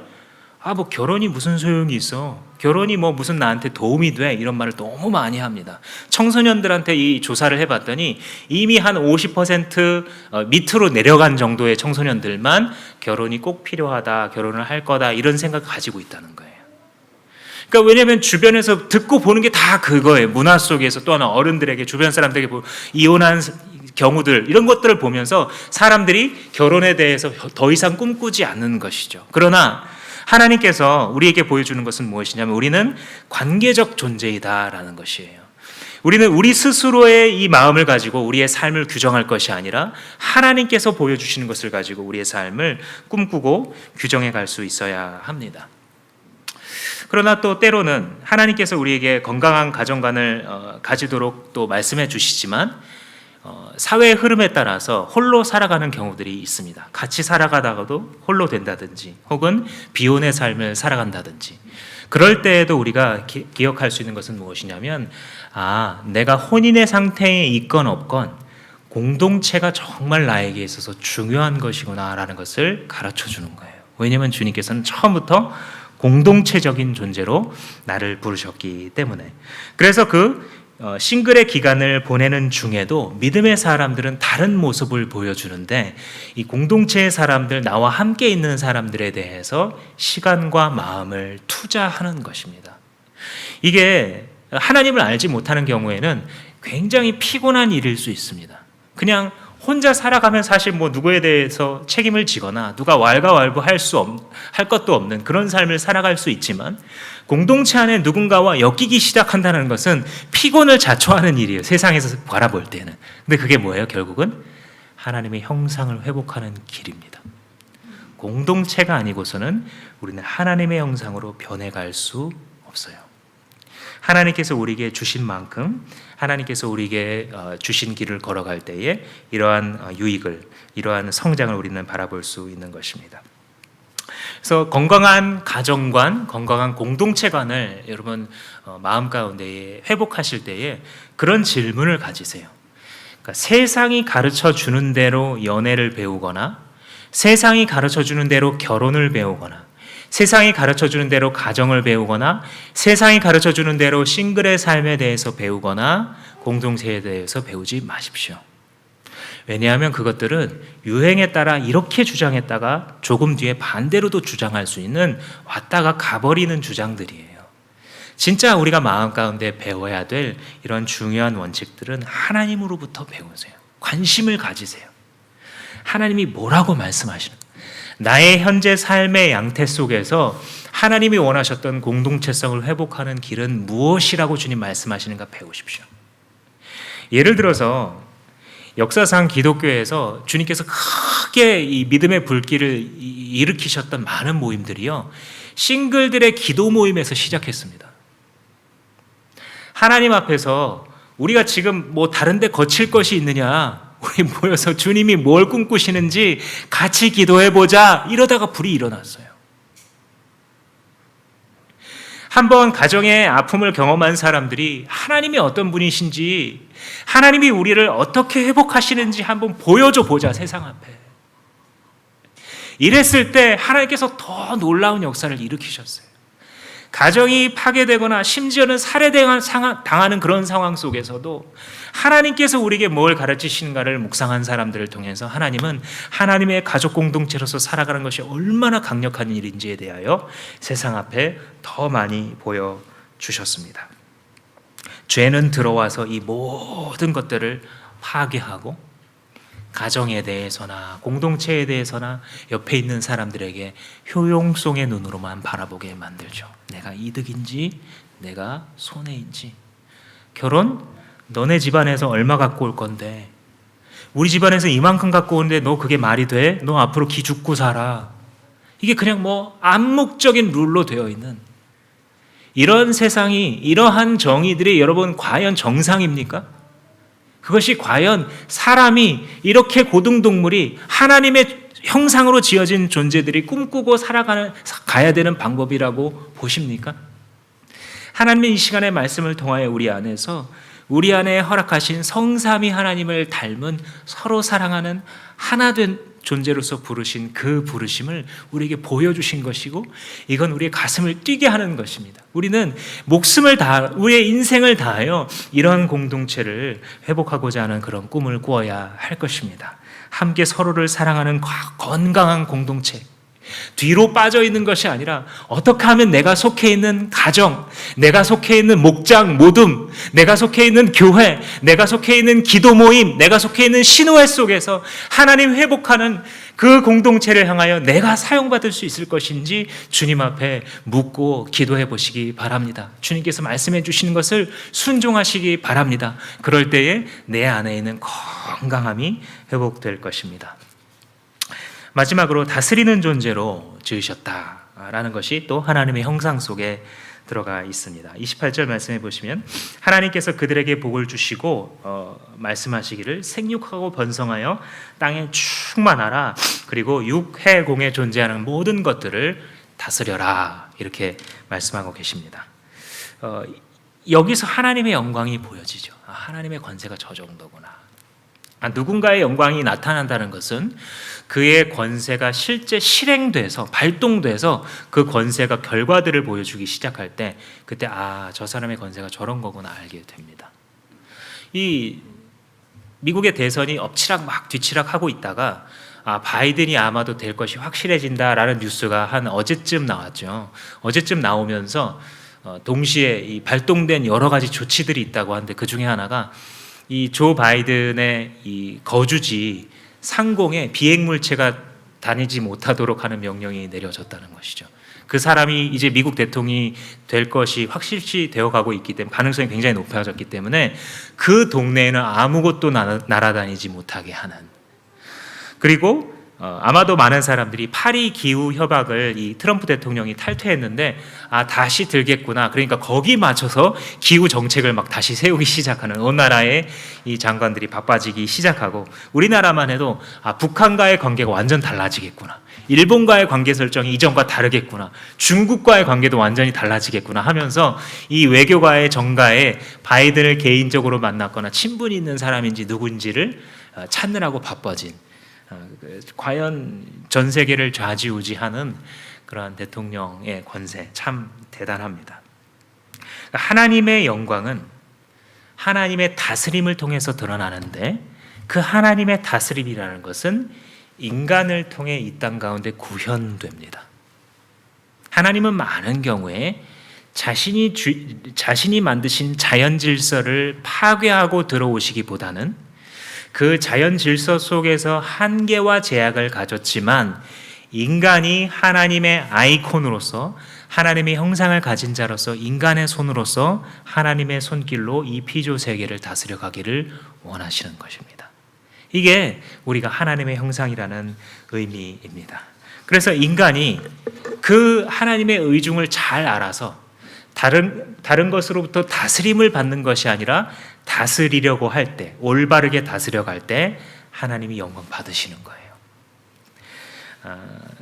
뭐 결혼이 무슨 소용이 있어, 결혼이 뭐 무슨 나한테 도움이 돼, 이런 말을 너무 많이 합니다. 청소년들한테 이 조사를 해봤더니 이미 한 50% 밑으로 내려간 정도의 청소년들만 결혼이 꼭 필요하다, 결혼을 할 거다, 이런 생각을 가지고 있다는 거예요. 그러니까 왜냐하면 주변에서 듣고 보는 게 다 그거예요. 문화 속에서, 또 하나 어른들에게, 주변 사람들에게 이혼한 경우들, 이런 것들을 보면서 사람들이 결혼에 대해서 더 이상 꿈꾸지 않는 것이죠. 그러나 하나님께서 우리에게 보여주는 것은 무엇이냐면 우리는 관계적 존재이다라는 것이에요. 우리는 우리 스스로의 이 마음을 가지고 우리의 삶을 규정할 것이 아니라 하나님께서 보여주시는 것을 가지고 우리의 삶을 꿈꾸고 규정해 갈 수 있어야 합니다. 그러나 또 때로는 하나님께서 우리에게 건강한 가정관을 가지도록 또 말씀해 주시지만 사회의 흐름에 따라서 홀로 살아가는 경우들이 있습니다. 같이 살아가다가도 홀로 된다든지 혹은 비혼의 삶을 살아간다든지, 그럴 때에도 우리가 기억할 수 있는 것은 무엇이냐면 내가 혼인의 상태에 있건 없건 공동체가 정말 나에게 있어서 중요한 것이구나 라는 것을 가르쳐 주는 거예요. 왜냐하면 주님께서는 처음부터 공동체적인 존재로 나를 부르셨기 때문에. 그래서 그 싱글의 기간을 보내는 중에도 믿음의 사람들은 다른 모습을 보여주는데, 이 공동체의 사람들, 나와 함께 있는 사람들에 대해서 시간과 마음을 투자하는 것입니다. 이게 하나님을 알지 못하는 경우에는 굉장히 피곤한 일일 수 있습니다. 그냥 혼자 살아가면 사실 누구에 대해서 책임을 지거나 누가 왈가왈부 할 것도 없는 그런 삶을 살아갈 수 있지만, 공동체 안에 누군가와 엮이기 시작한다는 것은 피곤을 자초하는 일이에요. 세상에서 바라볼 때는. 근데 그게 뭐예요? 결국은 하나님의 형상을 회복하는 길입니다. 공동체가 아니고서는 우리는 하나님의 형상으로 변해갈 수 없어요. 하나님께서 우리에게 주신 만큼, 하나님께서 우리에게 주신 길을 걸어갈 때에 이러한 유익을, 이러한 성장을 우리는 바라볼 수 있는 것입니다. 그래서 건강한 가정관, 건강한 공동체관을 여러분 마음 가운데 회복하실 때에 그런 질문을 가지세요. 그러니까 세상이 가르쳐 주는 대로 연애를 배우거나, 세상이 가르쳐 주는 대로 결혼을 배우거나, 세상이 가르쳐주는 대로 가정을 배우거나, 세상이 가르쳐주는 대로 싱글의 삶에 대해서 배우거나 공동체에 대해서 배우지 마십시오. 왜냐하면 그것들은 유행에 따라 이렇게 주장했다가 조금 뒤에 반대로도 주장할 수 있는 왔다가 가버리는 주장들이에요. 진짜 우리가 마음 가운데 배워야 될 이런 중요한 원칙들은 하나님으로부터 배우세요. 관심을 가지세요. 하나님이 뭐라고 말씀하시는, 나의 현재 삶의 양태 속에서 하나님이 원하셨던 공동체성을 회복하는 길은 무엇이라고 주님 말씀하시는가 배우십시오. 예를 들어서 역사상 기독교에서 주님께서 크게 이 믿음의 불길을 일으키셨던 많은 모임들이요, 싱글들의 기도 모임에서 시작했습니다. 하나님 앞에서 우리가 지금 뭐 다른 데 거칠 것이 있느냐, 우리 모여서 주님이 뭘 꿈꾸시는지 같이 기도해보자, 이러다가 불이 일어났어요. 한번 가정의 아픔을 경험한 사람들이 하나님이 어떤 분이신지, 하나님이 우리를 어떻게 회복하시는지 한번 보여줘 보자, 세상 앞에. 이랬을 때 하나님께서 더 놀라운 역사를 일으키셨어요. 가정이 파괴되거나 심지어는 살해당하는 그런 상황 속에서도 하나님께서 우리에게 뭘 가르치시는가를 묵상한 사람들을 통해서 하나님은 하나님의 가족 공동체로서 살아가는 것이 얼마나 강력한 일인지에 대하여 세상 앞에 더 많이 보여주셨습니다. 죄는 들어와서 이 모든 것들을 파괴하고 가정에 대해서나 공동체에 대해서나 옆에 있는 사람들에게 효용성의 눈으로만 바라보게 만들죠. 내가 이득인지 내가 손해인지. 결혼? 너네 집안에서 얼마 갖고 올 건데, 우리 집안에서 이만큼 갖고 오는데 너 그게 말이 돼? 너 앞으로 기 죽고 살아. 이게 그냥 뭐 암묵적인 룰로 되어 있는 이런 세상이, 이러한 정의들이 여러분 과연 정상입니까? 그것이 과연 사람이, 이렇게 고등동물이 하나님의 형상으로 지어진 존재들이 꿈꾸고 가야 되는 방법이라고 보십니까? 하나님의 이 시간의 말씀을 통하여 우리 안에 허락하신 성삼위 하나님을 닮은 서로 사랑하는 하나된 존재로서 부르신 그 부르심을 우리에게 보여주신 것이고, 이건 우리의 가슴을 뛰게 하는 것입니다. 우리는 우리의 인생을 다하여 이러한 공동체를 회복하고자 하는 그런 꿈을 꾸어야 할 것입니다. 함께 서로를 사랑하는 건강한 공동체, 뒤로 빠져 있는 것이 아니라 어떻게 하면 내가 속해 있는 가정, 내가 속해 있는 목장 모둠, 내가 속해 있는 교회, 내가 속해 있는 기도 모임, 내가 속해 있는 신호회 속에서 하나님 회복하는 그 공동체를 향하여 내가 사용받을 수 있을 것인지 주님 앞에 묻고 기도해 보시기 바랍니다. 주님께서 말씀해 주시는 것을 순종하시기 바랍니다. 그럴 때에 내 안에 있는 건강함이 회복될 것입니다. 마지막으로 다스리는 존재로 지으셨다라는 것이 또 하나님의 형상 속에 들어가 있습니다. 28절 말씀해 보시면 하나님께서 그들에게 복을 주시고 말씀하시기를 생육하고 번성하여 땅에 충만하라, 그리고 육해공에 존재하는 모든 것들을 다스려라, 이렇게 말씀하고 계십니다. 여기서 하나님의 영광이 보여지죠. 하나님의 권세가 저 정도구나. 누군가의 영광이 나타난다는 것은 그의 권세가 실제 실행돼서 발동돼서 그 권세가 결과들을 보여주기 시작할 때, 그때 저 사람의 권세가 저런 거구나 알게 됩니다. 이 미국의 대선이 엎치락 막 뒤치락 하고 있다가 바이든이 아마도 될 것이 확실해진다라는 뉴스가 한 어제쯤 나왔죠. 어제쯤 나오면서 동시에 이 발동된 여러 가지 조치들이 있다고 하는데, 그 중에 하나가 이 조 바이든의 이 거주지 상공에 비행물체가 다니지 못하도록 하는 명령이 내려졌다는 것이죠. 그 사람이 이제 미국 대통령이 될 것이 확실시 되어가고 있기 때문에, 가능성이 굉장히 높아졌기 때문에 그 동네에는 아무것도 날아다니지 못하게 하는. 그리고 아마도 많은 사람들이 파리 기후 협약을 이 트럼프 대통령이 탈퇴했는데 다시 들겠구나, 그러니까 거기 맞춰서 기후 정책을 막 다시 세우기 시작하는, 어느 나라의 이 장관들이 바빠지기 시작하고, 우리나라만 해도 북한과의 관계가 완전 달라지겠구나, 일본과의 관계 설정이 이전과 다르겠구나, 중국과의 관계도 완전히 달라지겠구나 하면서 이 외교가의 정가에 바이든을 개인적으로 만났거나 친분이 있는 사람인지 누군지를 찾느라고 바빠진, 과연 전 세계를 좌지우지하는 그러한 대통령의 권세, 참 대단합니다. 하나님의 영광은 하나님의 다스림을 통해서 드러나는데, 그 하나님의 다스림이라는 것은 인간을 통해 이 땅 가운데 구현됩니다. 하나님은 많은 경우에 자신이 만드신 자연 질서를 파괴하고 들어오시기보다는 그 자연 질서 속에서 한계와 제약을 가졌지만, 인간이 하나님의 아이콘으로서, 하나님의 형상을 가진 자로서, 인간의 손으로서 하나님의 손길로 이 피조 세계를 다스려 가기를 원하시는 것입니다. 이게 우리가 하나님의 형상이라는 의미입니다. 그래서 인간이 그 하나님의 의중을 잘 알아서 다른 것으로부터 다스림을 받는 것이 아니라 다스리려고 할 때, 올바르게 다스려갈 때 하나님이 영광 받으시는 거예요.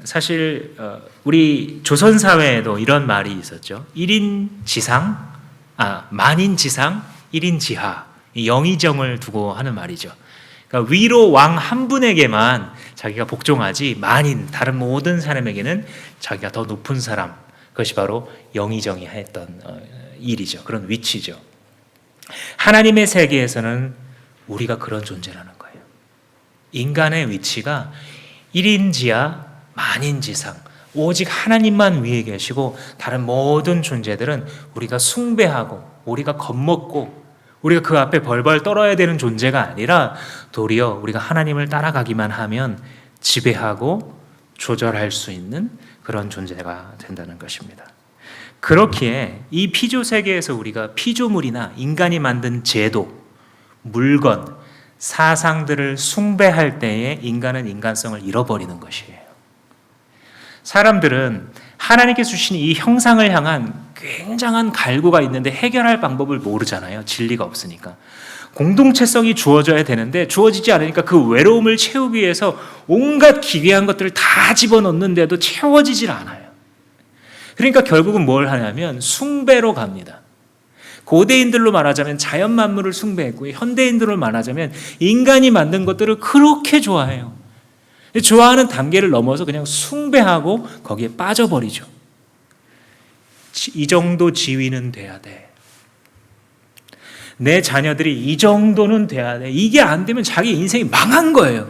사실 우리 조선 사회에도 이런 말이 있었죠. 1인 지상, 만인 지상, 1인 지하, 영의정을 두고 하는 말이죠. 그러니까 위로 왕 한 분에게만 자기가 복종하지 만인 다른 모든 사람에게는 자기가 더 높은 사람, 그것이 바로 영의정이 했던 일이죠. 그런 위치죠. 하나님의 세계에서는 우리가 그런 존재라는 거예요. 인간의 위치가 1인 지하, 만인 지상, 오직 하나님만 위에 계시고 다른 모든 존재들은 우리가 숭배하고 우리가 겁먹고 우리가 그 앞에 벌벌 떨어야 되는 존재가 아니라 도리어 우리가 하나님을 따라가기만 하면 지배하고 조절할 수 있는 그런 존재가 된다는 것입니다. 그렇기에 이 피조 세계에서 우리가 피조물이나 인간이 만든 제도, 물건, 사상들을 숭배할 때에 인간은 인간성을 잃어버리는 것이에요. 사람들은 하나님께서 주신 이 형상을 향한 굉장한 갈구가 있는데 해결할 방법을 모르잖아요. 진리가 없으니까. 공동체성이 주어져야 되는데 주어지지 않으니까 그 외로움을 채우기 위해서 온갖 기괴한 것들을 다 집어넣는데도 채워지질 않아요. 그러니까 결국은 뭘 하냐면 숭배로 갑니다. 고대인들로 말하자면 자연 만물을 숭배했고 현대인들로 말하자면 인간이 만든 것들을 그렇게 좋아해요. 좋아하는 단계를 넘어서 그냥 숭배하고 거기에 빠져버리죠. 이 정도 지위는 돼야 돼. 내 자녀들이 이 정도는 돼야 돼. 이게 안 되면 자기 인생이 망한 거예요.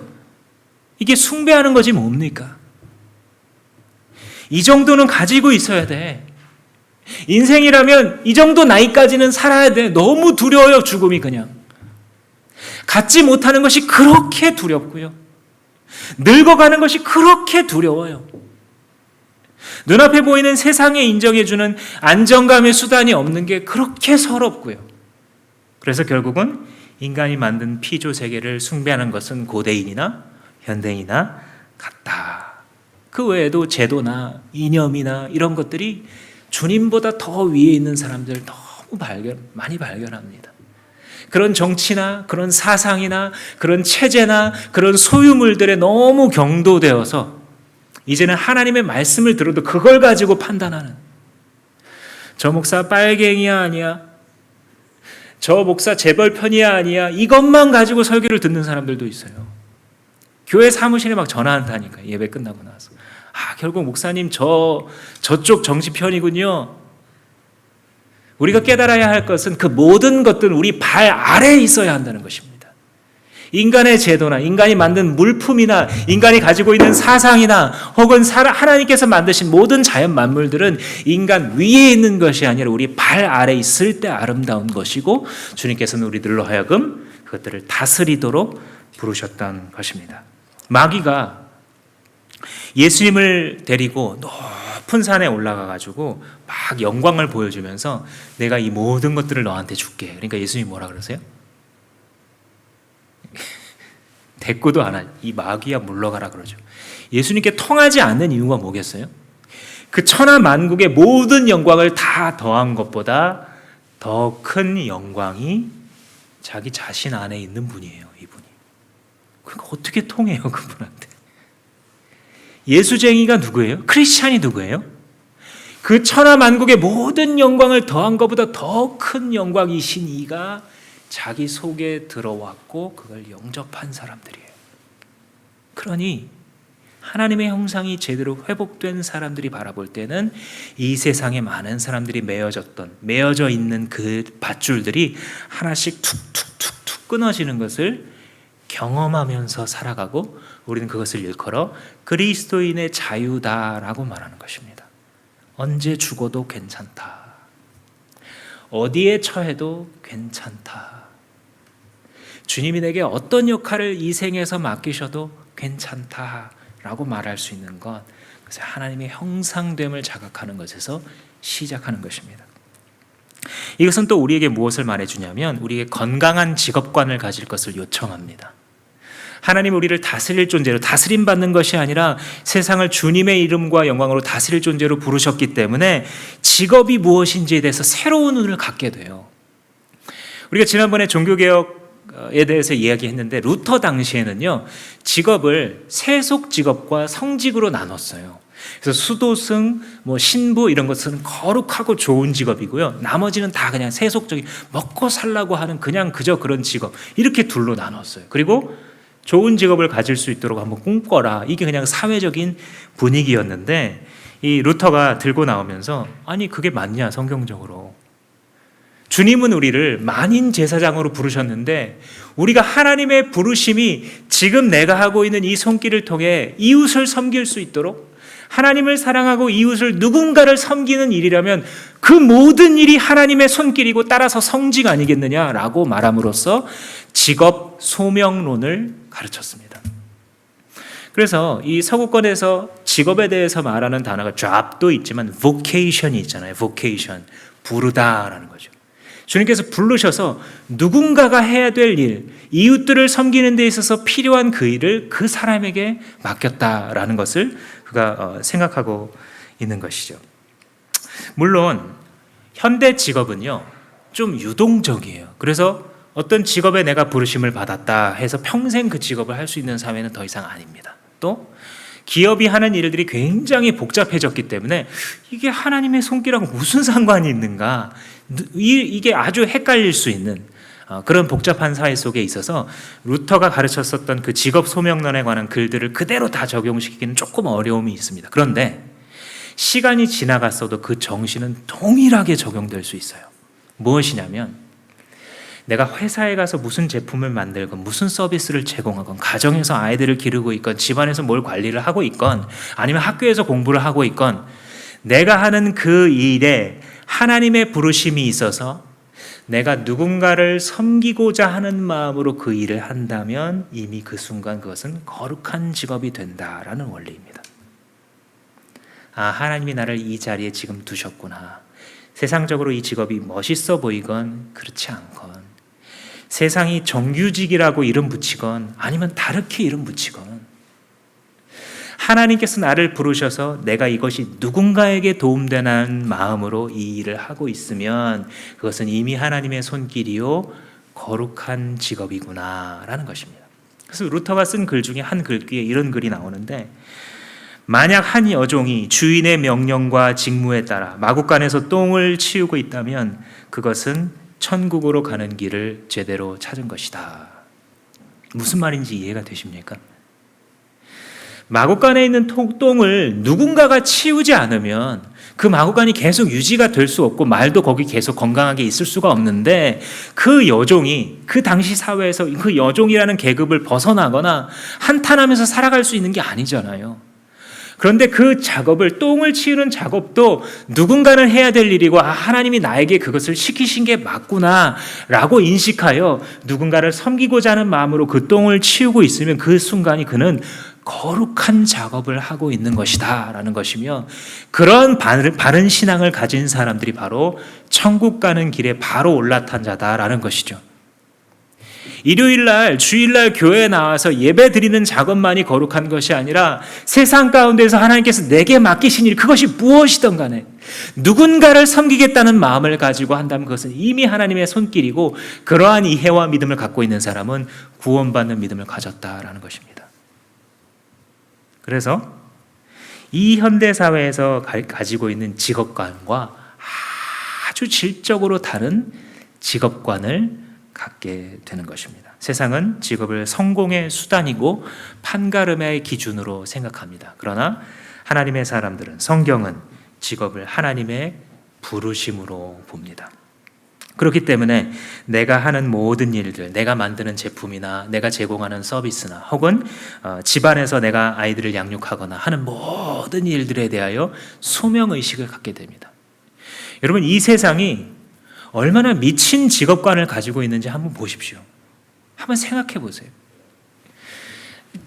이게 숭배하는 거지 뭡니까? 이 정도는 가지고 있어야 돼. 인생이라면 이 정도 나이까지는 살아야 돼. 너무 두려워요, 죽음이 그냥. 갖지 못하는 것이 그렇게 두렵고요. 늙어가는 것이 그렇게 두려워요. 눈앞에 보이는 세상에 인정해주는 안정감의 수단이 없는 게 그렇게 서럽고요. 그래서 결국은 인간이 만든 피조 세계를 숭배하는 것은 고대인이나 현대인이나 같다. 그 외에도 제도나 이념이나 이런 것들이 주님보다 더 위에 있는 사람들 너무 많이 발견합니다. 그런 정치나 그런 사상이나 그런 체제나 그런 소유물들에 너무 경도되어서 이제는 하나님의 말씀을 들어도 그걸 가지고 판단하는, 저 목사 빨갱이야 아니야, 저 목사 재벌 편이야 아니야, 이것만 가지고 설교를 듣는 사람들도 있어요. 교회 사무실에 막 전화한다니까, 예배 끝나고 나서. 결국 목사님 저쪽 정치 편이군요. 우리가 깨달아야 할 것은 그 모든 것들은 우리 발 아래에 있어야 한다는 것입니다. 인간의 제도나 인간이 만든 물품이나 인간이 가지고 있는 사상이나 혹은 하나님께서 만드신 모든 자연 만물들은 인간 위에 있는 것이 아니라 우리 발 아래에 있을 때 아름다운 것이고 주님께서는 우리들로 하여금 그것들을 다스리도록 부르셨던 것입니다. 마귀가 예수님을 데리고 높은 산에 올라가 가지고 막 영광을 보여주면서 내가 이 모든 것들을 너한테 줄게. 그러니까 예수님이 뭐라 그러세요? 대꾸도 안 하죠. 이 마귀야 물러가라 그러죠. 예수님께 통하지 않는 이유가 뭐겠어요? 그 천하 만국의 모든 영광을 다 더한 것보다 더 큰 영광이 자기 자신 안에 있는 분이에요. 이분이. 그러니까 어떻게 통해요 그분한테? 예수쟁이가 누구예요? 크리스찬이 누구예요? 그 천하 만국의 모든 영광을 더한 것보다 더 큰 영광이신 이가 자기 속에 들어왔고 그걸 영접한 사람들이에요. 그러니 하나님의 형상이 제대로 회복된 사람들이 바라볼 때는 이 세상에 많은 사람들이 매어져 있는 그 밧줄들이 하나씩 툭툭툭툭 끊어지는 것을 경험하면서 살아가고 우리는 그것을 일컬어 그리스도인의 자유다라고 말하는 것입니다. 언제 죽어도 괜찮다. 어디에 처해도 괜찮다. 주님이 내게 어떤 역할을 이 생에서 맡기셔도 괜찮다라고 말할 수 있는 것, 그래서 하나님의 형상됨을 자각하는 것에서 시작하는 것입니다. 이것은 또 우리에게 무엇을 말해주냐면 우리에게 건강한 직업관을 가질 것을 요청합니다. 하나님 우리를 다스릴 존재로, 다스림 받는 것이 아니라 세상을 주님의 이름과 영광으로 다스릴 존재로 부르셨기 때문에 직업이 무엇인지에 대해서 새로운 눈을 갖게 돼요. 우리가 지난번에 종교개혁에 대해서 이야기했는데 루터 당시에는요, 직업을 세속 직업과 성직으로 나눴어요. 그래서 수도승, 신부 이런 것은 거룩하고 좋은 직업이고요. 나머지는 다 그냥 세속적인 먹고 살라고 하는 그저 그런 직업, 이렇게 둘로 나눴어요. 그리고 좋은 직업을 가질 수 있도록 한번 꿈꿔라. 이게 그냥 사회적인 분위기였는데 이 루터가 들고 나오면서 아니 그게 맞냐 성경적으로. 주님은 우리를 만인 제사장으로 부르셨는데 우리가 하나님의 부르심이 지금 내가 하고 있는 이 손길을 통해 이웃을 섬길 수 있도록 하나님을 사랑하고 이웃을 누군가를 섬기는 일이라면 그 모든 일이 하나님의 손길이고 따라서 성직 아니겠느냐라고 말함으로써 직업 소명론을 가르쳤습니다. 그래서 이 서구권에서 직업에 대해서 말하는 단어가 job도 있지만 vocation이 있잖아요. vocation, 부르다라는 거죠. 주님께서 부르셔서 누군가가 해야 될 일, 이웃들을 섬기는 데 있어서 필요한 그 일을 그 사람에게 맡겼다라는 것을 그가 생각하고 있는 것이죠. 물론 현대 직업은요 좀 유동적이에요. 그래서 어떤 직업에 내가 부르심을 받았다 해서 평생 그 직업을 할 수 있는 사회는 더 이상 아닙니다. 또 기업이 하는 일들이 굉장히 복잡해졌기 때문에 이게 하나님의 손길하고 무슨 상관이 있는가, 이게 아주 헷갈릴 수 있는 그런 복잡한 사회 속에 있어서 루터가 가르쳤었던 그 직업 소명론에 관한 글들을 그대로 다 적용시키기는 조금 어려움이 있습니다. 그런데 시간이 지나갔어도 그 정신은 동일하게 적용될 수 있어요. 무엇이냐면 내가 회사에 가서 무슨 제품을 만들건 무슨 서비스를 제공하건 가정에서 아이들을 기르고 있건 집안에서 뭘 관리를 하고 있건 아니면 학교에서 공부를 하고 있건 내가 하는 그 일에 하나님의 부르심이 있어서 내가 누군가를 섬기고자 하는 마음으로 그 일을 한다면 이미 그 순간 그것은 거룩한 직업이 된다라는 원리입니다. 하나님이 나를 이 자리에 지금 두셨구나. 세상적으로 이 직업이 멋있어 보이건 그렇지 않건 세상이 정규직이라고 이름 붙이건 아니면 다르게 이름 붙이건 하나님께서 나를 부르셔서 내가 이것이 누군가에게 도움되는 마음으로 이 일을 하고 있으면 그것은 이미 하나님의 손길이요 거룩한 직업이구나 라는 것입니다. 그래서 루터가 쓴 글 중에 한 글귀에 이런 글이 나오는데 만약 한 여종이 주인의 명령과 직무에 따라 마구간에서 똥을 치우고 있다면 그것은 천국으로 가는 길을 제대로 찾은 것이다. 무슨 말인지 이해가 되십니까? 마구간에 있는 똥을 누군가가 치우지 않으면 그 마구간이 계속 유지가 될 수 없고 말도 거기 계속 건강하게 있을 수가 없는데 그 여종이 그 당시 사회에서 그 여종이라는 계급을 벗어나거나 한탄하면서 살아갈 수 있는 게 아니잖아요. 그런데 그 작업을, 똥을 치우는 작업도 누군가는 해야 될 일이고 하나님이 나에게 그것을 시키신 게 맞구나 라고 인식하여 누군가를 섬기고자 하는 마음으로 그 똥을 치우고 있으면 그 순간이 그는 거룩한 작업을 하고 있는 것이다 라는 것이며 그런 바른 신앙을 가진 사람들이 바로 천국 가는 길에 바로 올라탄 자다라는 것이죠. 일요일날, 주일날 교회에 나와서 예배 드리는 작업만이 거룩한 것이 아니라 세상 가운데서 하나님께서 내게 맡기신 일, 그것이 무엇이든 간에 누군가를 섬기겠다는 마음을 가지고 한다면 그것은 이미 하나님의 손길이고 그러한 이해와 믿음을 갖고 있는 사람은 구원받는 믿음을 가졌다라는 것입니다. 그래서 이 현대사회에서 가지고 있는 직업관과 아주 질적으로 다른 직업관을 갖게 되는 것입니다. 세상은 직업을 성공의 수단이고 판가름의 기준으로 생각합니다. 그러나 하나님의 사람들은, 성경은 직업을 하나님의 부르심으로 봅니다. 그렇기 때문에 내가 하는 모든 일들, 내가 만드는 제품이나 내가 제공하는 서비스나 혹은 집안에서 내가 아이들을 양육하거나 하는 모든 일들에 대하여 소명의식을 갖게 됩니다. 여러분, 이 세상이 얼마나 미친 직업관을 가지고 있는지 한번 보십시오. 한번 생각해 보세요.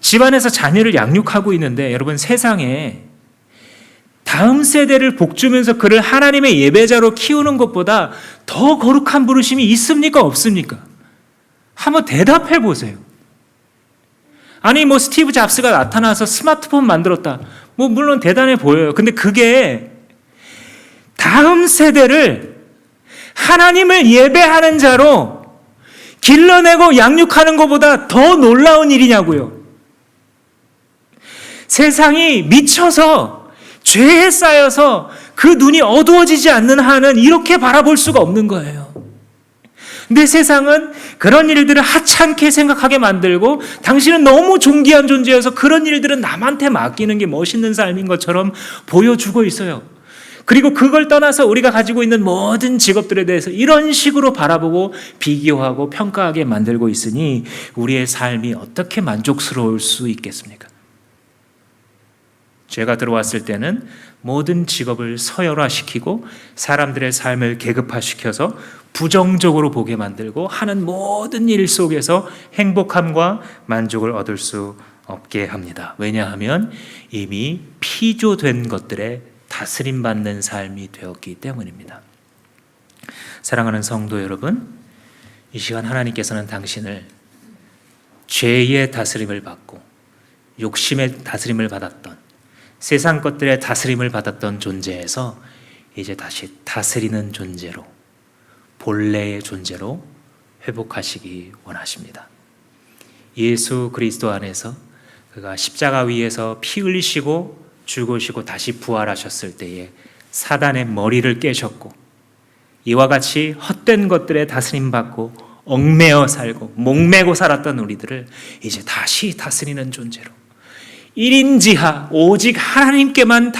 집안에서 자녀를 양육하고 있는데 여러분, 세상에 다음 세대를 복주면서 그를 하나님의 예배자로 키우는 것보다 더 거룩한 부르심이 있습니까? 없습니까? 한번 대답해 보세요. 아니 뭐 스티브 잡스가 나타나서 스마트폰 만들었다. 뭐 물론 대단해 보여요. 근데 그게 다음 세대를 하나님을 예배하는 자로 길러내고 양육하는 것보다 더 놀라운 일이냐고요. 세상이 미쳐서 죄에 쌓여서 그 눈이 어두워지지 않는 한은 이렇게 바라볼 수가 없는 거예요. 근데 세상은 그런 일들을 하찮게 생각하게 만들고 당신은 너무 존귀한 존재여서 그런 일들은 남한테 맡기는 게 멋있는 삶인 것처럼 보여주고 있어요. 그리고 그걸 떠나서 우리가 가지고 있는 모든 직업들에 대해서 이런 식으로 바라보고 비교하고 평가하게 만들고 있으니 우리의 삶이 어떻게 만족스러울 수 있겠습니까? 죄가 들어왔을 때는 모든 직업을 서열화시키고 사람들의 삶을 계급화시켜서 부정적으로 보게 만들고 하는 모든 일 속에서 행복함과 만족을 얻을 수 없게 합니다. 왜냐하면 이미 피조된 것들에 다스림받는 삶이 되었기 때문입니다. 사랑하는 성도 여러분, 이 시간 하나님께서는 당신을 죄의 다스림을 받고 욕심의 다스림을 받았던 세상 것들의 다스림을 받았던 존재에서 이제 다시 다스리는 존재로, 본래의 존재로 회복하시기 원하십니다. 예수 그리스도 안에서 그가 십자가 위에서 피 흘리시고 죽으시고 다시 부활하셨을 때에 사단의 머리를 깨셨고 이와 같이 헛된 것들에 다스림 받고 얽매여 살고 목매고 살았던 우리들을 이제 다시 다스리는 존재로 1인지하 오직 하나님께만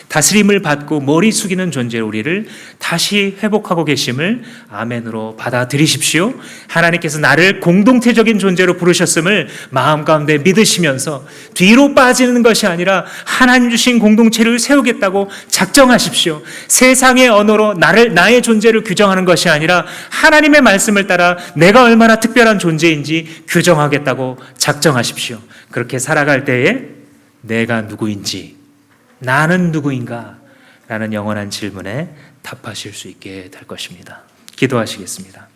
다스림을 받고 머리 숙이는 존재로 우리를 다시 회복하고 계심을 아멘으로 받아들이십시오. 하나님께서 나를 공동체적인 존재로 부르셨음을 마음 가운데 믿으시면서 뒤로 빠지는 것이 아니라 하나님 주신 공동체를 세우겠다고 작정하십시오. 세상의 언어로 나의 존재를 규정하는 것이 아니라 하나님의 말씀을 따라 내가 얼마나 특별한 존재인지 규정하겠다고 작정하십시오. 그렇게 살아갈 때에 내가 누구인지, 나는 누구인가? 라는 영원한 질문에 답하실 수 있게 될 것입니다. 기도하시겠습니다.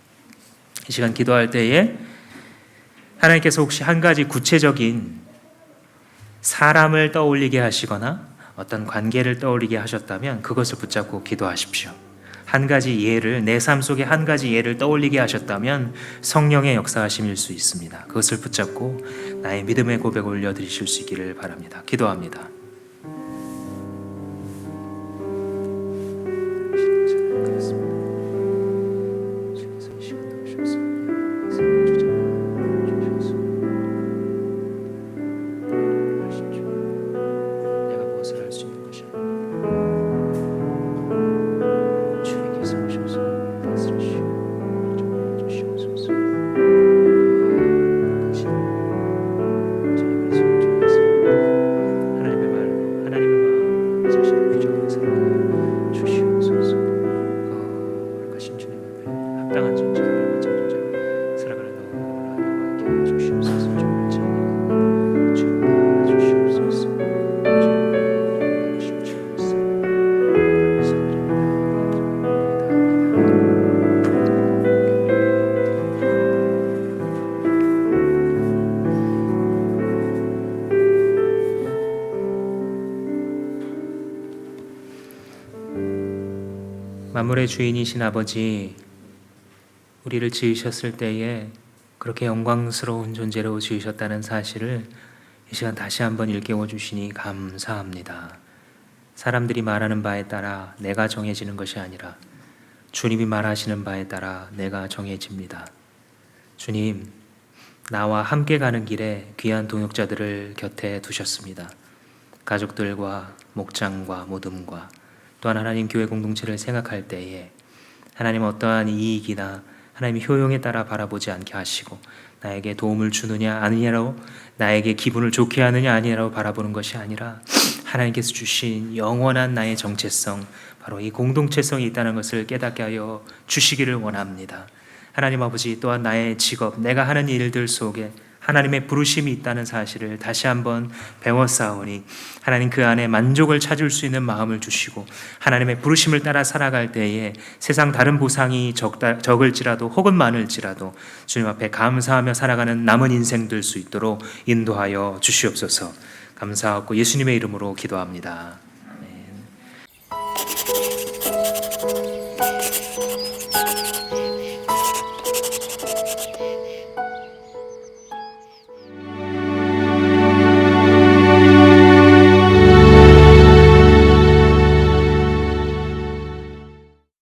이 시간 기도할 때에 하나님께서 혹시 한 가지 구체적인 사람을 떠올리게 하시거나 어떤 관계를 떠올리게 하셨다면 그것을 붙잡고 기도하십시오. 한 가지 예를, 내 삶 속에 한 가지 예를 떠올리게 하셨다면 성령의 역사하심일 수 있습니다. 그것을 붙잡고 나의 믿음의 고백을 올려드리실 수 있기를 바랍니다. 기도합니다. 만물의 주인이신 아버지, 우리를 지으셨을 때에 그렇게 영광스러운 존재로 지으셨다는 사실을 이 시간 다시 한번 일깨워 주시니 감사합니다. 사람들이 말하는 바에 따라 내가 정해지는 것이 아니라 주님이 말하시는 바에 따라 내가 정해집니다. 주님, 나와 함께 가는 길에 귀한 동역자들을 곁에 두셨습니다. 가족들과 목장과 모둠과 또한 하나님 교회 공동체를 생각할 때에 하나님 어떠한 이익이나 하나님의 효용에 따라 바라보지 않게 하시고 나에게 도움을 주느냐 아니냐로, 나에게 기분을 좋게 하느냐 아니냐로 바라보는 것이 아니라 하나님께서 주신 영원한 나의 정체성, 바로 이 공동체성이 있다는 것을 깨닫게 하여 주시기를 원합니다. 하나님 아버지, 또한 나의 직업, 내가 하는 일들 속에 하나님의 부르심이 있다는 사실을 다시 한번 배웠사오니 하나님 그 안에 만족을 찾을 수 있는 마음을 주시고 하나님의 부르심을 따라 살아갈 때에 세상 다른 보상이 적을지라도 혹은 많을지라도 주님 앞에 감사하며 살아가는 남은 인생 될 수 있도록 인도하여 주시옵소서. 감사하고 예수님의 이름으로 기도합니다. 아멘.